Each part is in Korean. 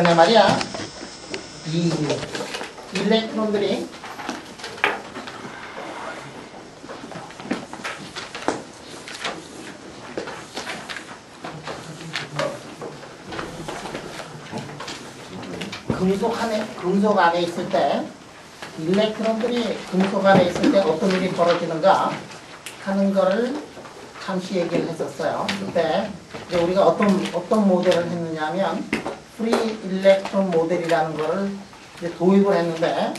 시간에 말이야 이 일렉트론들이 금속 안에 있을 때 일렉트론들이 금속 안에 있을 때 어떤 일이 벌어지는가 하는 거를 잠시 얘기를 했었어요. 그때 이제 우리가 어떤 모델을 했느냐 하면 프리 일렉트론 모델이라는 거를 이제 도입을 했는데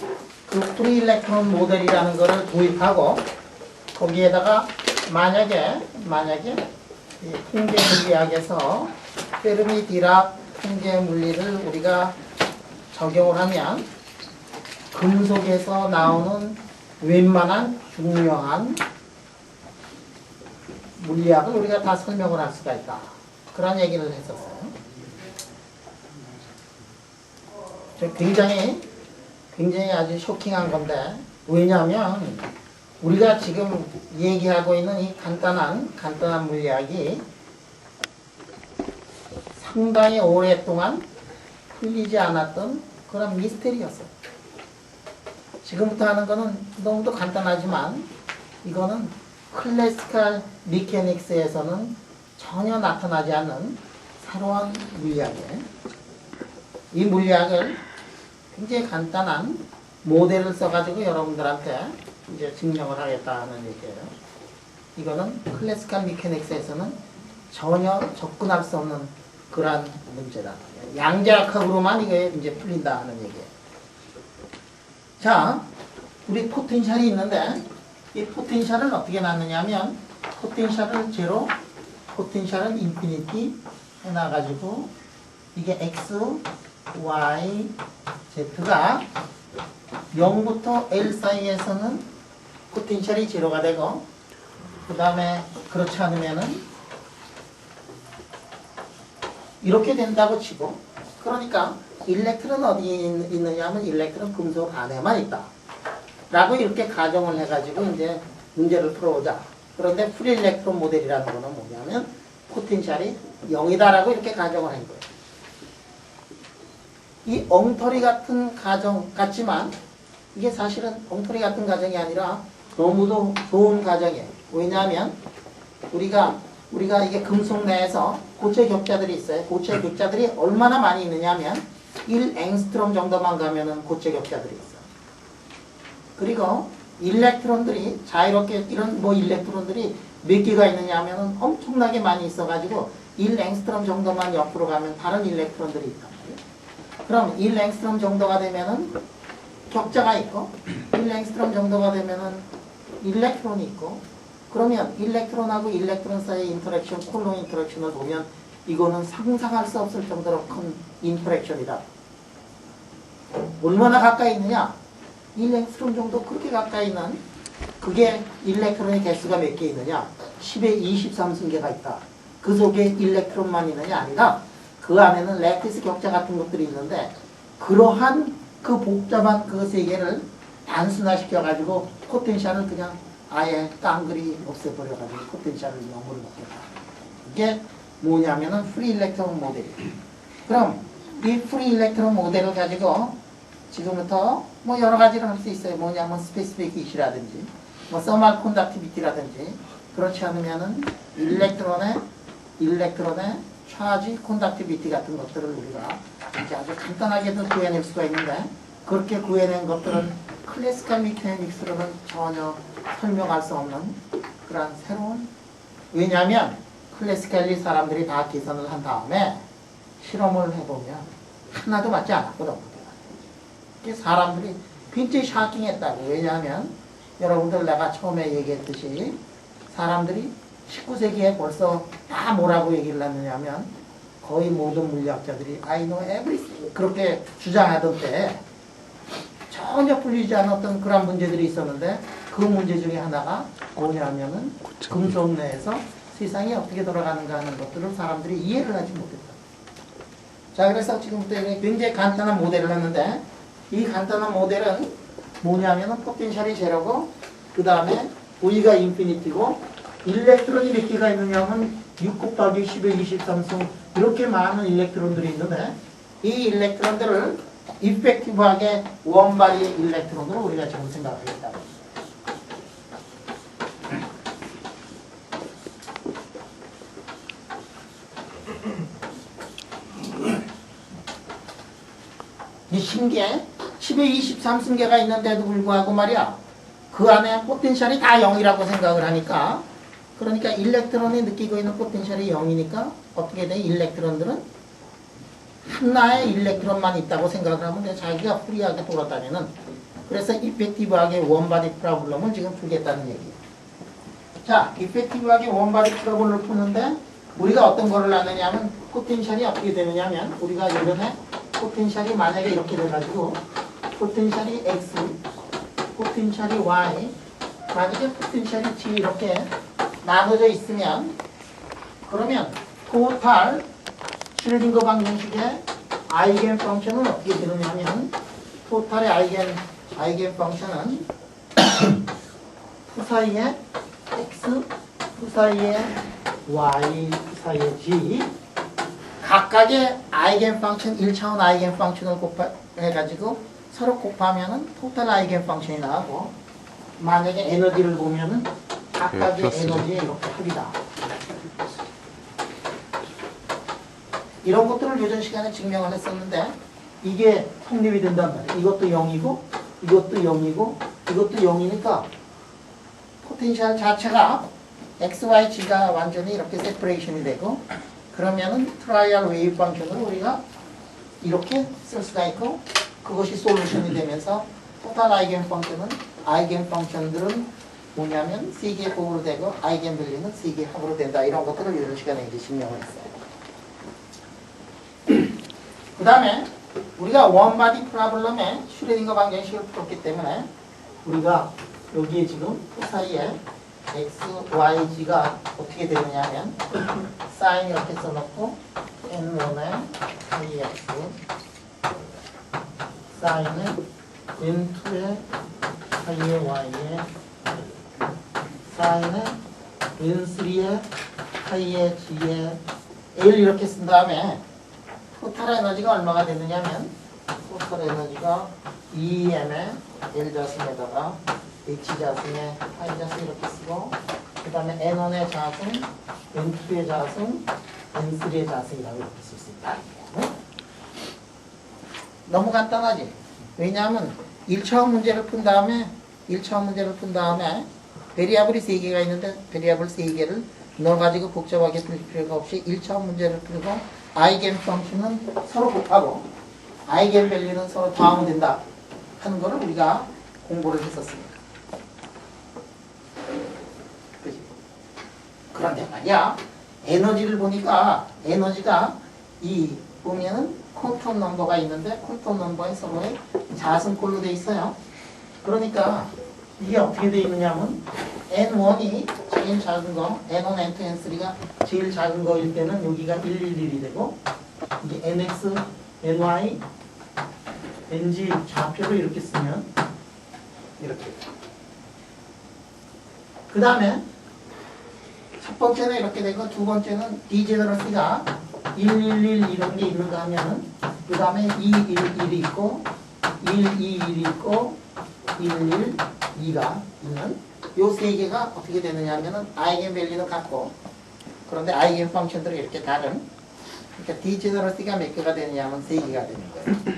그 프리 일렉트론 모델이라는 거를 도입하고 거기에다가 만약에 이 통계 물리학에서 페르미 디락 통계 물리를 우리가 적용을 하면 금속에서 나오는 웬만한 중요한 물리학을 우리가 다 설명을 할 수가 있다. 그런 얘기를 했었어요. 굉장히 아주 쇼킹한 건데 왜냐하면 우리가 지금 얘기하고 있는 이 간단한 물리학이 상당히 오랫동안 풀리지 않았던 그런 미스테리였어요. 지금부터 하는 거는 너무도 간단하지만 이거는 클래시컬 미케닉스에서는 전혀 나타나지 않는 새로운 물리학이에요. 이 물리학을 굉장히 간단한 모델을 써가지고 여러분들한테 이제 증명을 하겠다는 얘기예요. 이거는 클래시컬 미케닉스에서는 전혀 접근할 수 없는 그러한 문제다. 양자역학으로만 이게 이제 풀린다 하는 얘기예요. 자, 우리 포텐셜이 있는데 이 포텐셜을 어떻게 놨느냐 하면 포텐셜을 제로, 포텐셜은 인피니티 해놔가지고 이게 x, y, z가 0부터 L 사이에서는 포텐셜이 제로가 되고 그 다음에 그렇지 않으면은 이렇게 된다고 치고 그러니까 일렉트론 어디에 있느냐 하면 일렉트론 금속 안에만 있다 라고 이렇게 가정을 해가지고 이제 문제를 풀어보자. 그런데 프리 일렉트론 모델이라는 거는 뭐냐면 포텐셜이 0이다 라고 이렇게 가정을 한 거예요. 이 엉터리 같은 가정 같지만 이게 사실은 엉터리 같은 가정이 아니라 너무도 좋은 가정이에요. 왜냐하면 우리가 이게 금속 내에서 고체 격자들이 있어요. 고체 격자들이 얼마나 많이 있느냐 하면 1앵스트롬 정도만 가면은 고체 격자들이 있어요. 그리고 일렉트론들이 자유롭게 이런 일렉트론들이 몇 개가 있느냐 하면은 엄청나게 많이 있어가지고 1앵스트롬 정도만 옆으로 가면 다른 일렉트론들이 있단 말이에요. 그럼 1앵스트롬 정도가 되면은 격자가 있고 1앵스트롬 정도가 되면은 일렉트론이 있고 그러면 일렉트론하고 일렉트론 사이의 인터랙션, 콜론 인터랙션을 보면 이거는 상상할 수 없을 정도로 큰 인터랙션이다. 얼마나 가까이 있느냐? 1앵스트롬 정도 그렇게 가까이 있는 그게 일렉트론의 개수가 몇 개 있느냐? 10의 23승계가 있다. 그 속에 일렉트론만 있느냐? 아니다. 그 안에는 레티스 격자 같은 것들이 있는데 그러한 그 복잡한 그 세계를 단순화시켜가지고 포텐셜을 그냥 아예 깡그리 없애버려가지고 포텐셜을 0으로 먹겠다. 이게 뭐냐면은 프리 일렉트론 모델이에요. 그럼 이 프리 일렉트론 모델을 가지고 지금부터 여러 가지를 할 수 있어요. 뭐냐면 스페시픽 이시라든지 서멀 콘덕티비티라든지 그렇지 않으면은 일렉트론의 차지 콘덕티비티 같은 것들을 우리가 이제 아주 간단하게도 구해낼 수가 있는데 그렇게 구해낸 것들은 클래시컬 미케닉스로는 전혀 설명할 수 없는 그런 새로운 왜냐하면 클래시컬리 사람들이 다 계산을 한 다음에 실험을 해보면 하나도 맞지 않았거든. 이게 사람들이 굉장히 샤킹했다고. 왜냐하면 여러분들 내가 처음에 얘기했듯이 사람들이 19세기에 벌써 다 뭐라고 얘기를 했느냐면 거의 모든 물리학자들이 I know everything 그렇게 주장하던 때 전혀 풀리지 않았던 그런 문제들이 있었는데 그 문제 중에 하나가 뭐냐면은 금속 내에서 세상이 어떻게 돌아가는가 하는 것들을 사람들이 이해를 하지 못했다. 자, 그래서 지금부터 굉장히 간단한 모델을 했는데 이 간단한 모델은 뭐냐면은 포텐셜이 제로고 그 다음에 V가 인피니티고 일렉트론이 몇 개가 있느냐 하면 6 곱하기 10의 23승 이렇게 많은 일렉트론들이 있는데 이 일렉트론들을 이펙티브하게 원바디 일렉트론으로 우리가 지금 생각하겠다. 이 신기해. 1023승계가 있는데도 불구하고 말이야. 그 안에 포텐셜이 다 0이라고 생각을 하니까, 그러니까 일렉트론이 느끼고 있는 포텐셜이 0이니까 어떻게 돼? 일렉트론들은 하나의 일렉트론만 있다고 생각을 하면 돼. 자기가 프리하게 돌아다니는. 그래서 이펙티브하게 원바디 프로블럼을 지금 풀겠다는 얘기야. 자, 이펙티브하게 원바디 프로블럼을 푸는데 우리가 어떤 거를 하느냐면 포텐셜이 어떻게 되느냐면 우리가 예전에 포텐셜이 만약에 이렇게 돼가지고 포텐셜이 X, 포텐셜이 Y, 만약에 포텐셜이 G 이렇게 나눠져 있으면 그러면 토탈 슈레딩거 방정식의 아이겐 펑션은 어떻게 되느냐면 토탈의 아이겐 펑션은 푸 사이에 X, 푸 사이에 Y, 푸 사이에 G 각각의 아이겐 펑션 1차원 아이겐 펑션을 해가지고 서로 곱하면은 토탈 아이겐 펑션이 나오고 만약에 에너지를 보면은 각각의 에너지에 이렇게 합이다. 이런 것들을 요전 시간에 증명을 했었는데 이게 성립이 된단 말이에요. 이것도 0이고 이것도 0이고 이것도 0이니까 포텐셜 자체가 XYG가 완전히 이렇게 세퍼레이션이 되고 그러면은 트라이얼 웨이브 펑션을 우리가 이렇게 쓸 수가 있고 그것이 솔루션이 되면서 토탈 아이겐 펑션은 아이겐 펑션들은 뭐냐면 세개의 곱으로 되고 아이겐 밸류는 세개의 합으로 된다. 이런 것들을 이런 시간에 이제 증명을 했어요. 그 다음에 우리가 원바디 프로블럼에 슈레딩거 방정식을 풀었기 때문에 우리가 여기에 지금 그 사이에 x, y, g가 어떻게 되느냐 하면 사인 이렇게 써놓고 n1에 x 사인에 n2에 y에 사인에 n3에 g에 l 이렇게 쓴 다음에 토탈 에너지가 얼마가 되느냐면 토탈 에너지가 EM에 L 자승에다가 H 자승에 I 자승 이렇게 쓰고 그 다음에 N1의 자승, N2의 자승, N3의 자승이라고 이렇게 쓸 수 있다. 너무 간단하지? 왜냐하면 1차원 문제를 푼 다음에 베리아블이 3개가 있는데 베리아블 3개를 넣어가지고 복잡하게 풀 필요가 없이 1차원 문제를 풀고 아이겐 펑션은 서로 곱하고 아이겐 밸류는 서로 더하면 된다 하는 거를 우리가 공부를 했었습니다. 그치? 그런데 말이야 에너지를 보니까 에너지가 이 보면은 퀀텀 넘버가 있는데 퀀텀 넘버에 서로의 자승꼴로 돼 있어요. 그러니까 이게 어떻게 돼 있느냐면 N1이 제일 작은 거, N1, N2, N3가 제일 작은 거일 때는 여기가 111이 되고 이게 NX, NY, NG 좌표를 이렇게 쓰면 이렇게 그 다음에 첫 번째는 이렇게 되고 두 번째는 디제너러시가 111 이런 게 있는가 하면은 그 다음에 211이 있고 121이 있고 112가 있는 요 세 개가 어떻게 되느냐 하면은 아이겐 밸류는 같고 그런데 아이겐 펑션들이 이렇게 다른 그러니까 디제너러시가 몇 개가 되느냐 하면 세 개가 되는 거예요.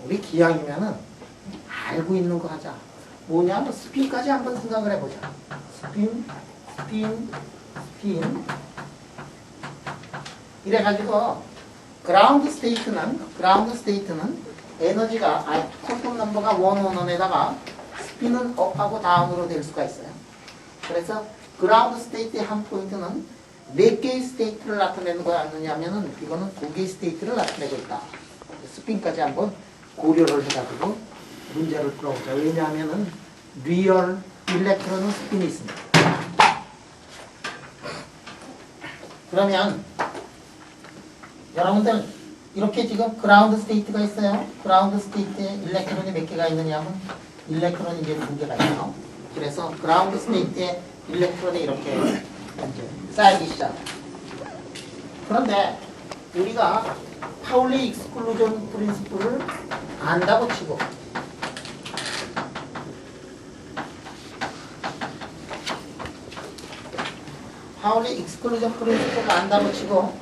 우리 기왕이면은 알고 있는 거 하자. 뭐냐면 스핀까지 한번 생각을 해보자. 스핀 이래가지고 그라운드 스테이트는 에너지가 퀀텀 넘버가 111에다가 스핀은 업하고 다운으로 될 수가 있어요. 그래서 그라운드 스테이트의 한 포인트는 몇 개의 스테이트를 나타내는 거였느냐면은 이거는 2개의 스테이트를 나타내고 있다. 스핀까지 한번 고려를 해가지고 문제를 풀어보자. 왜냐하면은 리얼 일렉트론은 스핀이 있습니다. 그러면 여러분들 이렇게 지금 그라운드 스테이트가 있어요. 그라운드 스테이트에 일렉트론이 몇 개가 있느냐면 일렉트론이 이제 2개가 있어요. 그래서 그라운드 스테이트에 일렉트론이 이렇게 쌓이기 시작. 그런데 우리가 파울리 익스클루전 프린시플을 안다고 치고 파울리 익스클루전 프린시플을 안다고 치고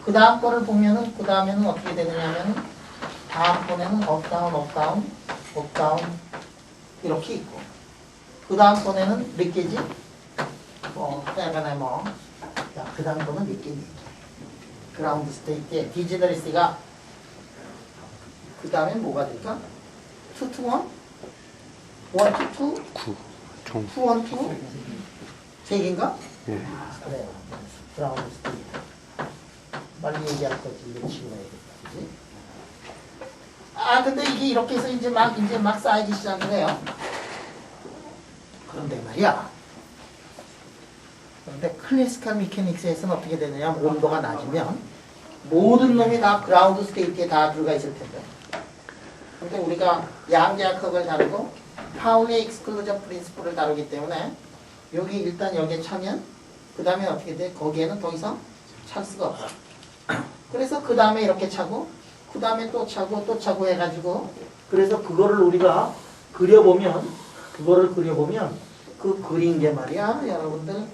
그 다음 거를 보면은 그 다음에는 어떻게 되느냐면은 다음 번에는 업다운 업다운 업다운 이렇게 있고 그 다음 번에는 몇 개지? 빼가네 그 다음 번은 몇 개니? 그라운드 스테이트에 디제너리시가 그 다음에 뭐가 될까? 2 to 1? 1 to 2? 9. 총. 2 1 2? 세 개인가? 예. 그래요. 그라운드 스테이트. 빨리 얘기할 거지. 이거 치고 해야겠다. 그지? 근데 이게 이렇게 해서 이제 막 쌓이기 시작을 해요. 그런데 말이야. 그런데 클래시컬 미케닉스에서는 어떻게 되느냐? 온도가 낮으면 모든 놈이 다 그라운드 스테이트에 다 들어가 있을 텐데. 근데 우리가 양자역학을 다루고 파울리 익스클루전 프린시플을 다루기 때문에 여기 일단 여기에 차면 그 다음에 어떻게 돼? 거기에는 더 이상 찰 수가 없어. 그래서 그 다음에 이렇게 차고 그 다음에 또 차고 또 차고 해가지고 그래서 그거를 우리가 그려보면 그 그린 게 말이야 여러분들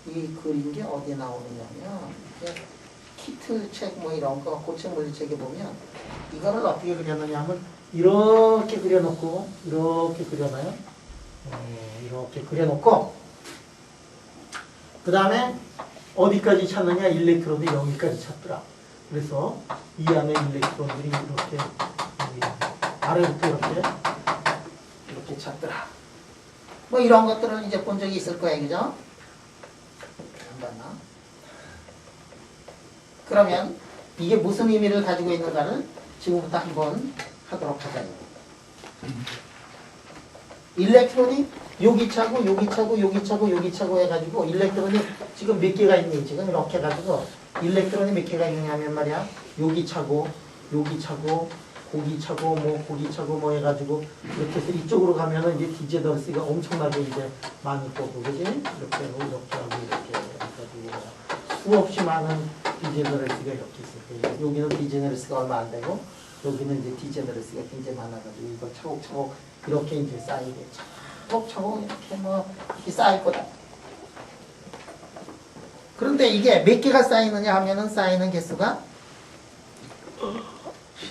이 그린 게 어디에 나오느냐면 키트 책 뭐 이런 거 고체 물리책에 보면 이거를 어떻게 그렸느냐 하면 이렇게 그려놓고 이렇게 그려놔요. 이렇게 그려놓고 그 다음에 어디까지 찾느냐 일렉트론이 여기까지 찾더라. 그래서 이 안에 일렉트론들이 이렇게 아래부터 이렇게 찾더라. 뭐 이런 것들을 이제 본 적이 있을 거예요, 그죠? 안 봤나? 그러면 이게 무슨 의미를 가지고 있는가를 지금부터 한번 하도록 하자. 일렉트론이 여기 차고 여기 차고 여기 차고 여기 차고 해가지고 일렉트론이 지금 몇 개가 있니? 지금 이렇게 해가지고 일렉트론이 몇 개가 있느냐면 말이야 여기 차고 여기 차고 고기 차고 뭐 고기 차고 뭐 해가지고 이렇게 해서 이쪽으로 가면은 이제 디제너리스가 엄청나게 이제 많이 뽑고 그지? 이렇게 하고 이렇게 하고 이렇게 해가지고 수없이 많은 디제너리스가 이렇게 있을 거예요. 여기는 디제너리스가 얼마 안 되고 여기는 이제 디제너리스가 굉장히 많아가지고 이거 차곡차곡 이렇게 이제 쌓이게 차곡차곡 이렇게 뭐 이렇게 쌓일 거다. 그런데 이게 몇 개가 쌓이느냐 하면은 쌓이는 개수가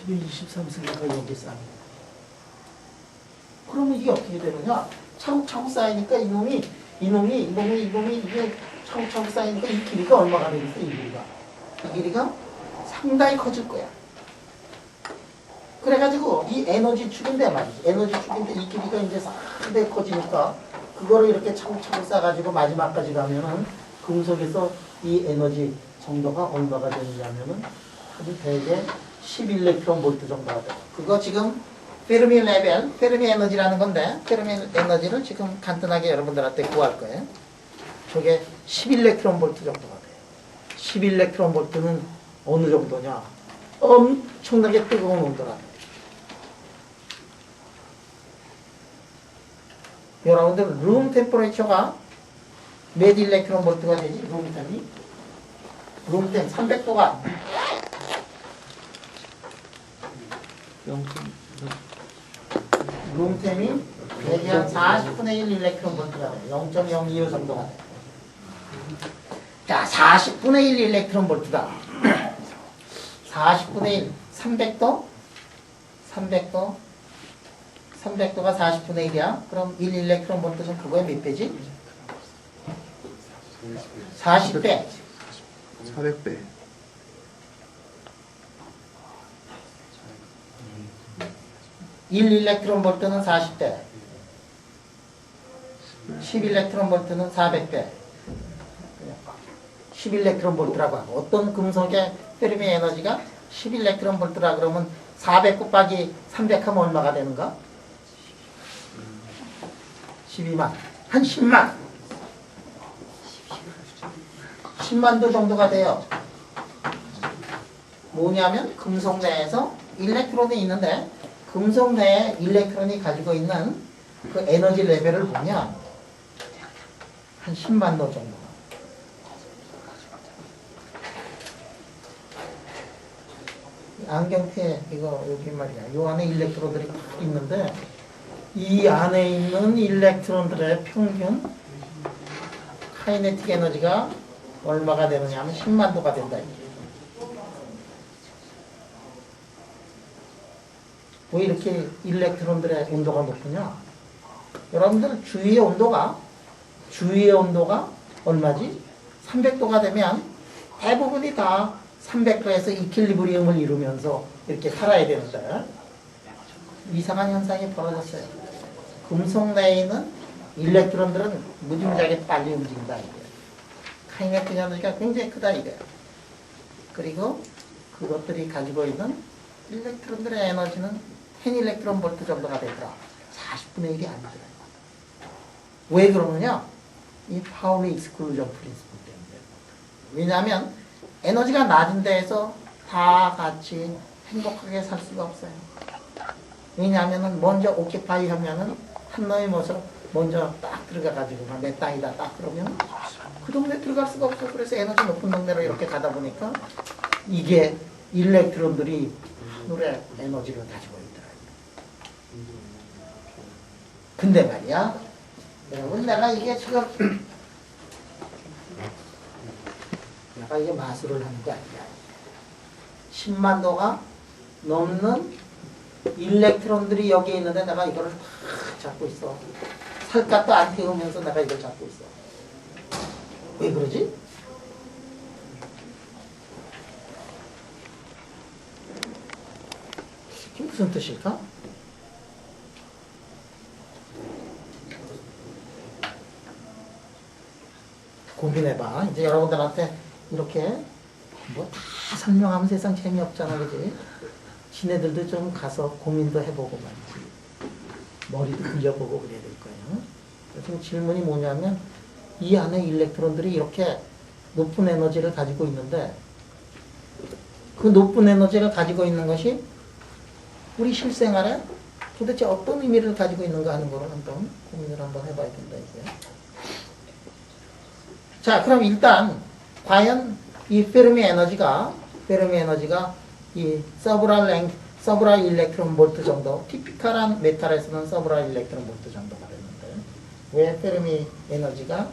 11, 23, 4가 여기 쌓입니다. 그러면 이게 어떻게 되느냐? 차곡차곡 쌓이니까 이놈이 이게 차곡차곡 쌓이니까 이 길이가 얼마가 되겠어? 이 길이가 상당히 커질 거야. 그래가지고 이 에너지 축인데 말이지. 에너지 축인데 이 길이가 이제 상당히 커지니까 그거를 이렇게 차곡차곡 쌓아가지고 마지막까지 가면은 금속에서 이 에너지 정도가 얼마가 되느냐면은 아주 대개 11일렉트론 볼트 정도가 돼요. 그거 지금 페르미 레벨, 페르미 에너지라는 건데 페르미 에너지를 지금 간단하게 여러분들한테 구할 거예요. 저게 11일렉트론 볼트 정도가 돼요. 11일렉트론 볼트는 어느 정도냐? 엄청나게 뜨거운 온도라. 여러분들 룸 템퍼레처가 몇 일렉트론 볼트가 되지? 룸템 300도가 룸템이 대개 한 40분의 1 일렉트론 볼트가 돼요. 0.025 정도가 돼요. 자, 40분의 1 일렉트론 볼트다. 40분의 1, 300도? 300도가 40분의 1이야. 그럼 1 일렉트론 볼트는 그거에 몇 배지? 40배. 400배. 1 일렉트론 볼트는 40배. 10 일렉트론 볼트는 400배. 10 일렉트론 볼트라고 하고 어떤 금속의 페르미 에너지가 10 일렉트론 볼트라 그러면 400 곱하기 300 하면 얼마가 되는가? 12만. 한 10만. 10만도 정도가 돼요. 뭐냐면 금속 내에서 일렉트론이 있는데 금속 내에 일렉트론이 가지고 있는 그 에너지 레벨을 보면 한 10만도 정도. 안경테 이거 여기 말이야. 요 안에 일렉트론들이 딱 있는데 이 안에 있는 일렉트론들의 평균 카이네틱 에너지가 얼마가 되느냐 하면 10만 도가 된다. 왜 이렇게 일렉트론들의 온도가 높으냐? 여러분들 주위의 온도가 얼마지? 300도가 되면 대부분이 다 300도에서 이퀄리브리움을 이루면서 이렇게 살아야 되는데 이상한 현상이 벌어졌어요. 금속 내에 있는 일렉트론들은 무지무지하게 빨리 움직인다 이게. 카이네틱 에너지가 굉장히 크다 이게. 그리고 그것들이 가지고 있는 일렉트론들의 에너지는 10 일렉트론 볼트 정도가 되더라. 40분의 1이 아니더라. 왜 그러느냐? 이 파울리 익스클루전 프린시플 때문에. 왜냐하면 에너지가 낮은 데에서 다 같이 행복하게 살 수가 없어요. 왜냐하면 먼저 오키파이 하면은 한 놈이 먼저 딱 들어가가지고 내 땅이다 딱 그러면 그 동네 들어갈 수가 없어. 그래서 에너지 높은 동네로 이렇게 가다 보니까 이게 일렉트론들이 하늘의 에너지를 가지고 있더라. 근데 말이야, 여러분 내가 이게 지금 내가 이게 마술을 하는 게 아니야. 10만 도가 넘는 일렉트론들이 여기에 있는데 내가 이거를 탁 잡고 있어. 살갗도 안 태우면서 내가 이걸 잡고 있어. 왜 그러지? 이게 무슨 뜻일까? 고민해봐. 이제 여러분들한테 이렇게 뭐 다 설명하면 세상 재미없잖아, 그지? 지네들도 좀 가서 고민도 해보고 말이지. 머리도 굴려보고 그래야 될 거예요. 지금 질문이 뭐냐면 이 안에 일렉트론들이 이렇게 높은 에너지를 가지고 있는데 그 높은 에너지를 가지고 있는 것이 우리 실생활에 도대체 어떤 의미를 가지고 있는가 하는 거를 한번 고민을 한번 해봐야 된다 이게. 자, 그럼 일단 과연 이 페르미 에너지가 이 서브랄 일렉트론 볼트 정도, 티피컬한 메탈에서는 서브랄 일렉트론 볼트 정도가 되는데 왜 페르미 에너지가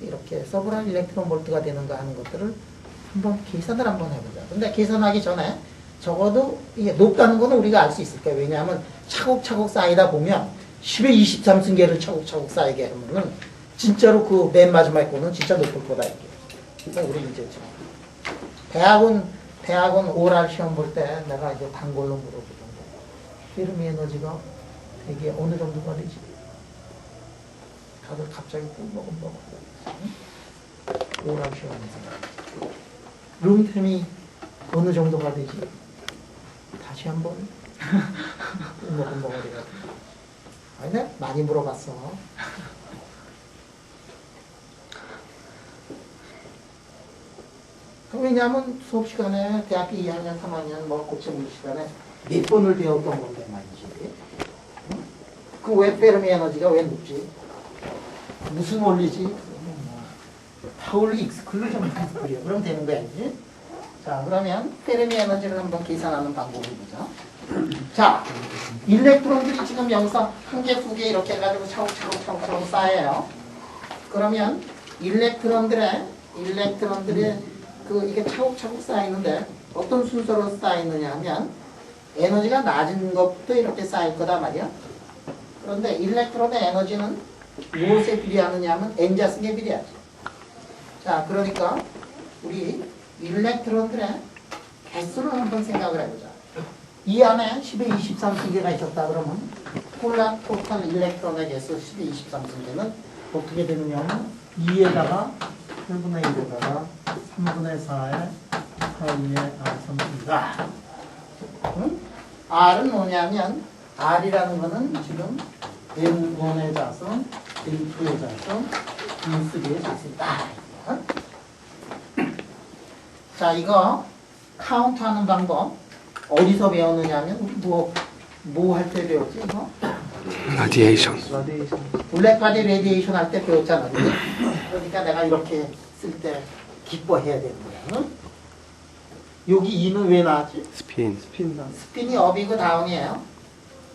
이렇게 서브랄 일렉트론 볼트가 되는가 하는 것들을 한번 계산을 한번 해보자. 근데 계산하기 전에 적어도 이게 높다는 거는 우리가 알 수 있을 거예요. 왜냐하면 차곡차곡 쌓이다 보면 10의 23승계를 차곡차곡 쌓이게 하면은 진짜로 그 맨 마지막에 거는 진짜 높을 거다 이게. 그러니까 우리 이제 대학원 오랄 시험 볼 때 내가 이제 단골로 물어보던데 페르미 에너지가 되게 어느 정도가 되지? 다들 갑자기 꿀먹은 오랄 시험에서 룸템이 어느 정도가 되지? 다시 한번 꿀먹은 해가지고 아니 내가 많이 물어봤어. 왜냐하면 수업 시간에 대학교 2학년, 3학년 뭐 고체물 시간에 몇 번을 배웠던 건데 말이지. 그 왜 페르미 에너지가 왜 높지? 무슨 원리지? 파울리 익스클루전 프린시플이야. 그럼 되는 거야 이제. 자, 그러면 페르미 에너지를 한번 계산하는 방법을 보자. 자, 일렉트론들이 지금 여기서 한 개, 두 개 이렇게 해가지고 차곡차곡 쌓여요. 그러면 일렉트론들의 이게 차곡차곡 쌓이는데 어떤 순서로 쌓이느냐 하면 에너지가 낮은 것부터 이렇게 쌓일 거다 말이야. 그런데 일렉트론의 에너지는 무엇에 비례하느냐 하면 N자승에 비례하지. 자, 그러니까 우리 일렉트론들의 개수를 한번 생각을 해보자. 이 안에 10의 23승계가 있었다 그러면 토탈 일렉트론의 개수 10의 23승계는 어떻게 되느냐 하면 2에다가 8분의 1에다가 3분의 4에 8의 R3입니다. 응? R은 뭐냐면 R이라는 거는 지금 N1의 자성, N2의 자성, N3의 자성이다. 자, 이거 카운트하는 방법 어디서 배웠느냐 하면 우리 뭐 할 때 배웠지 이거? 라디에이션. 블랙바디 레디에이션 할 때 배웠잖아. 그러니까 내가 이렇게 쓸 때 기뻐해야 되는 거야. 응? 여기 2는 왜 나왔지? 스핀. 스핀이 업이고 다운이에요.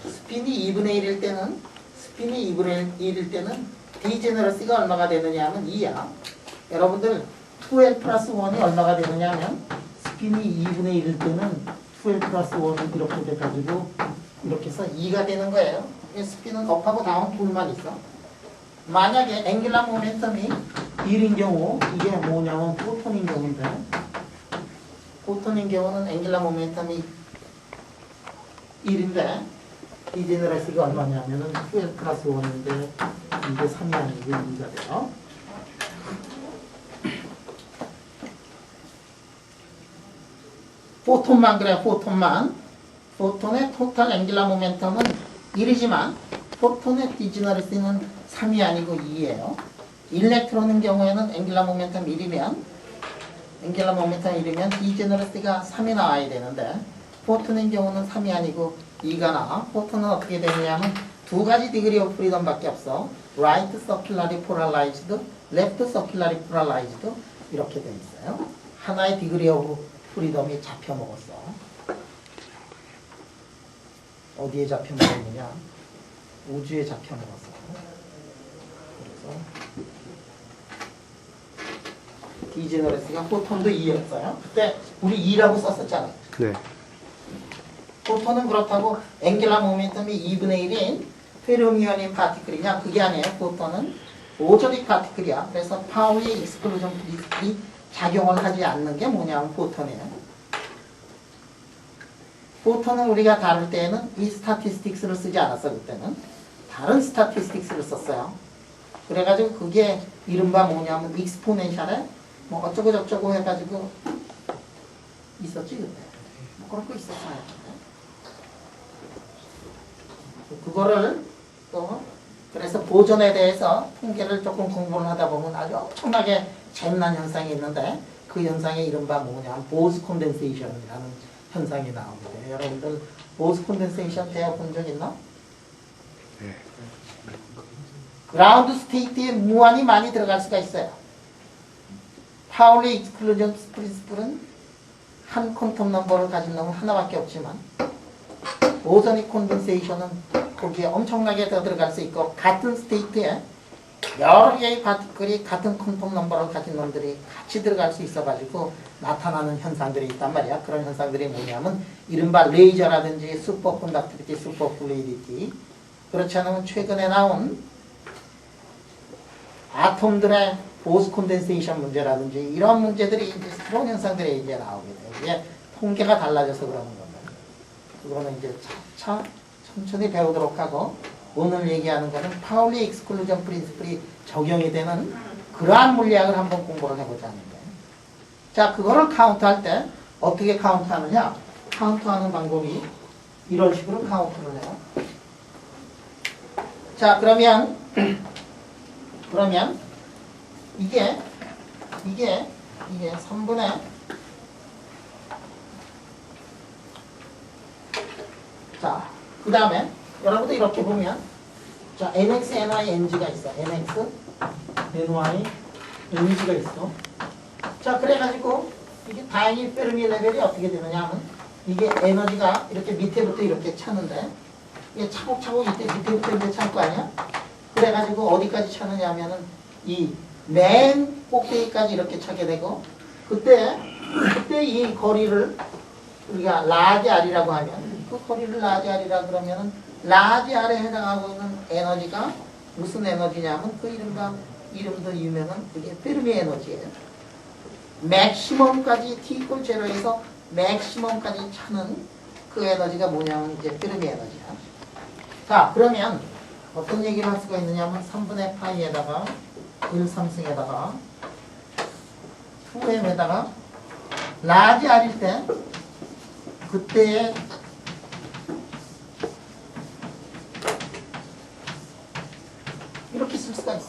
스핀이 2분의 1일 때는 스핀이 2분의 1일 때는 디제너러시가 얼마가 되느냐 하면 2야. 여러분들 2L 플러스 1이 얼마가 되느냐 하면 스핀이 2분의 1일 때는 2L 플러스 1이 이렇게 돼가지고 이렇게 해서 2가 되는 거예요. 스핀은 업하고 다운 둘만 있어. 만약에 앵귤라 모멘텀이 1인 경우 이게 뭐냐면 포톤인 경우인데 포톤인 경우는 앵귤라 모멘텀이 1인데 디제너러시가 얼마냐면은 2L 플러스 1인데 이게 3이 아니고 2가 돼요. 포톤만 그래, 포톤만. 포톤의 토탈 앵귤라 모멘텀은 1이지만 포톤의 디제너러시는 3이 아니고 2예요. 일렉트론인 경우에는 앵귤라 모멘텀 1이면 디제너러시가 3이 나와야 되는데 포톤인 경우는 3이 아니고 2가 나와. 포톤은 어떻게 되느냐면 두 가지 디그리 오브 프리덤밖에 없어. right circularly polarized, left circularly polarized 이렇게 돼 있어요. 하나의 디그리 오브 프리덤이 잡혀 먹었어. 어디에 잡혀 먹었느냐? 우주에 잡혀 먹었어. 그래서 디제너러시가 포톤도 2였어요. 그때 우리 2라고 썼었잖아요. 네. 포톤은 그렇다고 앵귤라 모멘텀이 2분의 1인 페르미온인 파티클이냐? 그게 아니에요. 포톤은 오저릭 파티클이야. 그래서 파울리 익스클루전 프린시플이 작용을 하지 않는 게 뭐냐면 포톤이에요. 포톤은 우리가 다룰 때에는 이 스타티스틱스를 쓰지 않았어. 그때는 다른 스타티스틱스를 썼어요. 그래가지고 그게 이른바 뭐냐면 익스포넨셜에 뭐 어쩌고 저쩌고 해가지고 있었지 그때. 뭐 그런 거 있었어요. 그거를 또 그래서 보존에 대해서 통계를 조금 공부를 하다 보면 아주 엄청나게 재미난 현상이 있는데 그 현상이 이른바 뭐냐면 보스 콘덴세이션이라는 현상이 나옵니다. 여러분들 보스 콘덴세이션 배워본 적 있나? 네. 그라운드 스테이트에 무한히 많이 들어갈 수가 있어요. 파울리 익스클루전 프린시플은 한 퀀텀 넘버를 가진 놈은 하나밖에 없지만 보소닉 콘덴세이션은 거기에 엄청나게 더 들어갈 수 있고 같은 스테이트에 여러 개의 파티클이 같은 퀀텀 넘버를 가진 놈들이 같이 들어갈 수 있어가지고 나타나는 현상들이 있단 말이야. 그런 현상들이 뭐냐면 이른바 레이저라든지 슈퍼 컨덕티비티, 슈퍼 플루이디티 그렇지 않으면 최근에 나온 아톰들의 보스 콘덴세이션 문제라든지 이런 문제들이 이제 새로운 현상들이 이제 나오게 돼요. 이게 통계가 달라져서 그러는 겁니다. 그거는 이제 차차 천천히 배우도록 하고 오늘 얘기하는 거는 파울리 익스클루전 프린시플이 적용이 되는 그러한 물리학을 한번 공부를 해보자는 거예요. 자, 그거를 카운트할 때 어떻게 카운트하느냐? 카운트하는 방법이 이런 식으로 카운트를 해요. 자, 그러면 이게 3분의 자, 그 다음에 여러분들 이렇게 보면 자, nx, ny, ng가 있어. nx, ny, ng가 있어. 자, 그래가지고 이게 다행히 페르미 레벨이 어떻게 되느냐 하면 이게 에너지가 이렇게 밑에부터 이렇게 차는데 이게 차곡차곡 밑에부터 이렇게 찰 거 아니야? 그래가지고 어디까지 차느냐 하면은 이 맨 꼭대기까지 이렇게 차게 되고 그때 이 거리를 우리가 라지 R이라고 하면 그 거리를 라지 R이라 그러면은 라지 R에 해당하고 있는 에너지가 무슨 에너지냐면 그 이름도 유명한 그게 페르미 에너지예요. 맥시멈까지 T 이퀄 제로에서 맥시멈까지 차는 그 에너지가 뭐냐면 이제 페르미 에너지야. 자, 그러면 어떤 얘기를 할 수가 있느냐면 3분의 파이에다가 1, 3승에다가 2m에다가 라지 R일 때 그때의 이렇게 쓸 수가 있어.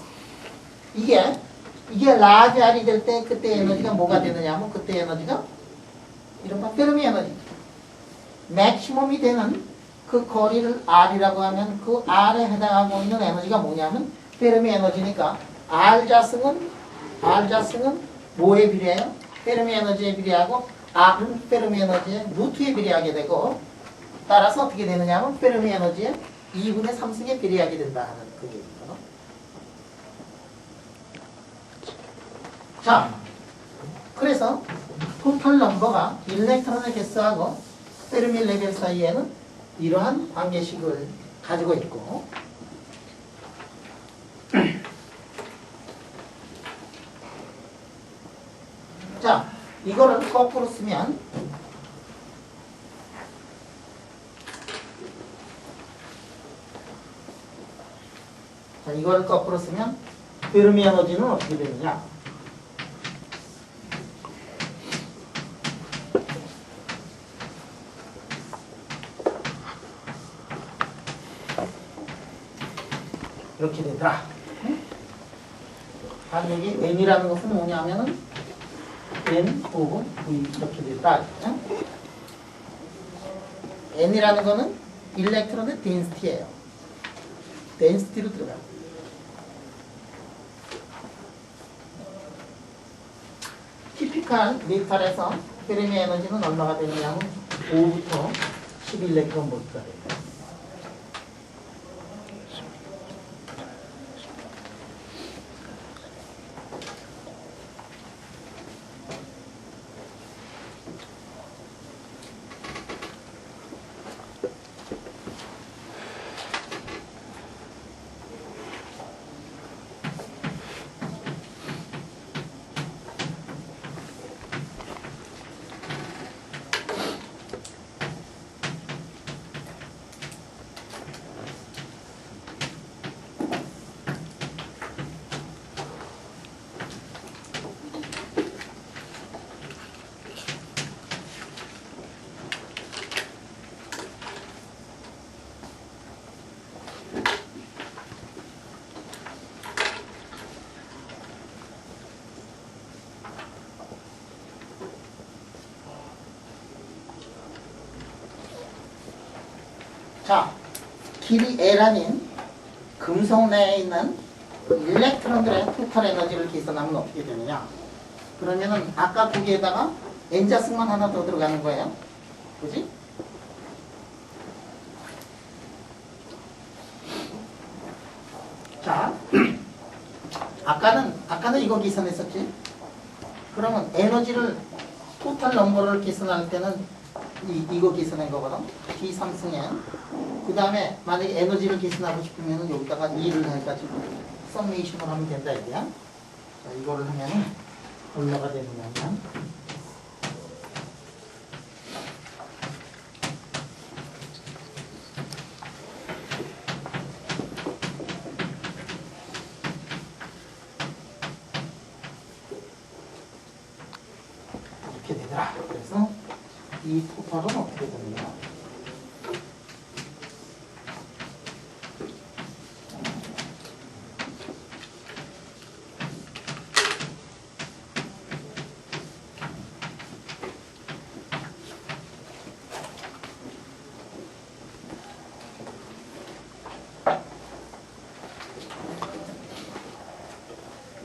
이게 라지 R이 될 때 그때 에너지가 뭐가 되느냐 하면 그때 에너지가 이른바 페르미 에너지. 맥시멈이 되는 그 거리를 R이라고 하면 그 R에 해당하고 있는 에너지가 뭐냐면 페르미 에너지니까 R 자승은 뭐에 비례해요? 페르미 에너지에 비례하고 R은 페르미 에너지의 루트에 비례하게 되고 따라서 어떻게 되느냐 하면 페르미 에너지의 2분의 3승에 비례하게 된다는 그 얘기죠. 자, 그래서 토탈 넘버가 일렉트론의 개수하고 페르미 레벨 사이에는 이러한 관계식을 가지고 있고 자, 이거를 거꾸로 쓰면 자, 이거를 거꾸로 쓰면 페르미 에너지는 어떻게 되느냐? 이렇게 되더라. 다음 여기 N이라는 것은 뭐냐면은 N 오브 V 이렇게 되더라. N이라는 거는 일렉트론의 덴시티예요. 덴시티로 들어가요. 티피컬 메탈에서 페르미 에너지는 얼마가 되느냐면 5부터 10일렉트론 볼트가 돼요. 자, 길이 L아닌 금속 내에 있는 일렉트론들의 토탈 에너지를 계산하면 어떻게 되느냐? 그러면은 아까 거기에다가 N자승만 하나 더 들어가는 거예요. 그지? 자, 아까는 이거 계산했었지? 그러면 에너지를 토탈 넘버를 계산할 때는 이거 계산한 거거든. D3승에 그 다음에 만약에 에너지를 계산하고 싶으면 여기다가 2를 해가지고 썸메이션을 하면 된다 이거야. 자, 이거를 하면은 얼마가 되느냐면 이렇게 되더라. 그래서 이 토탈은 어떻게 되느냐?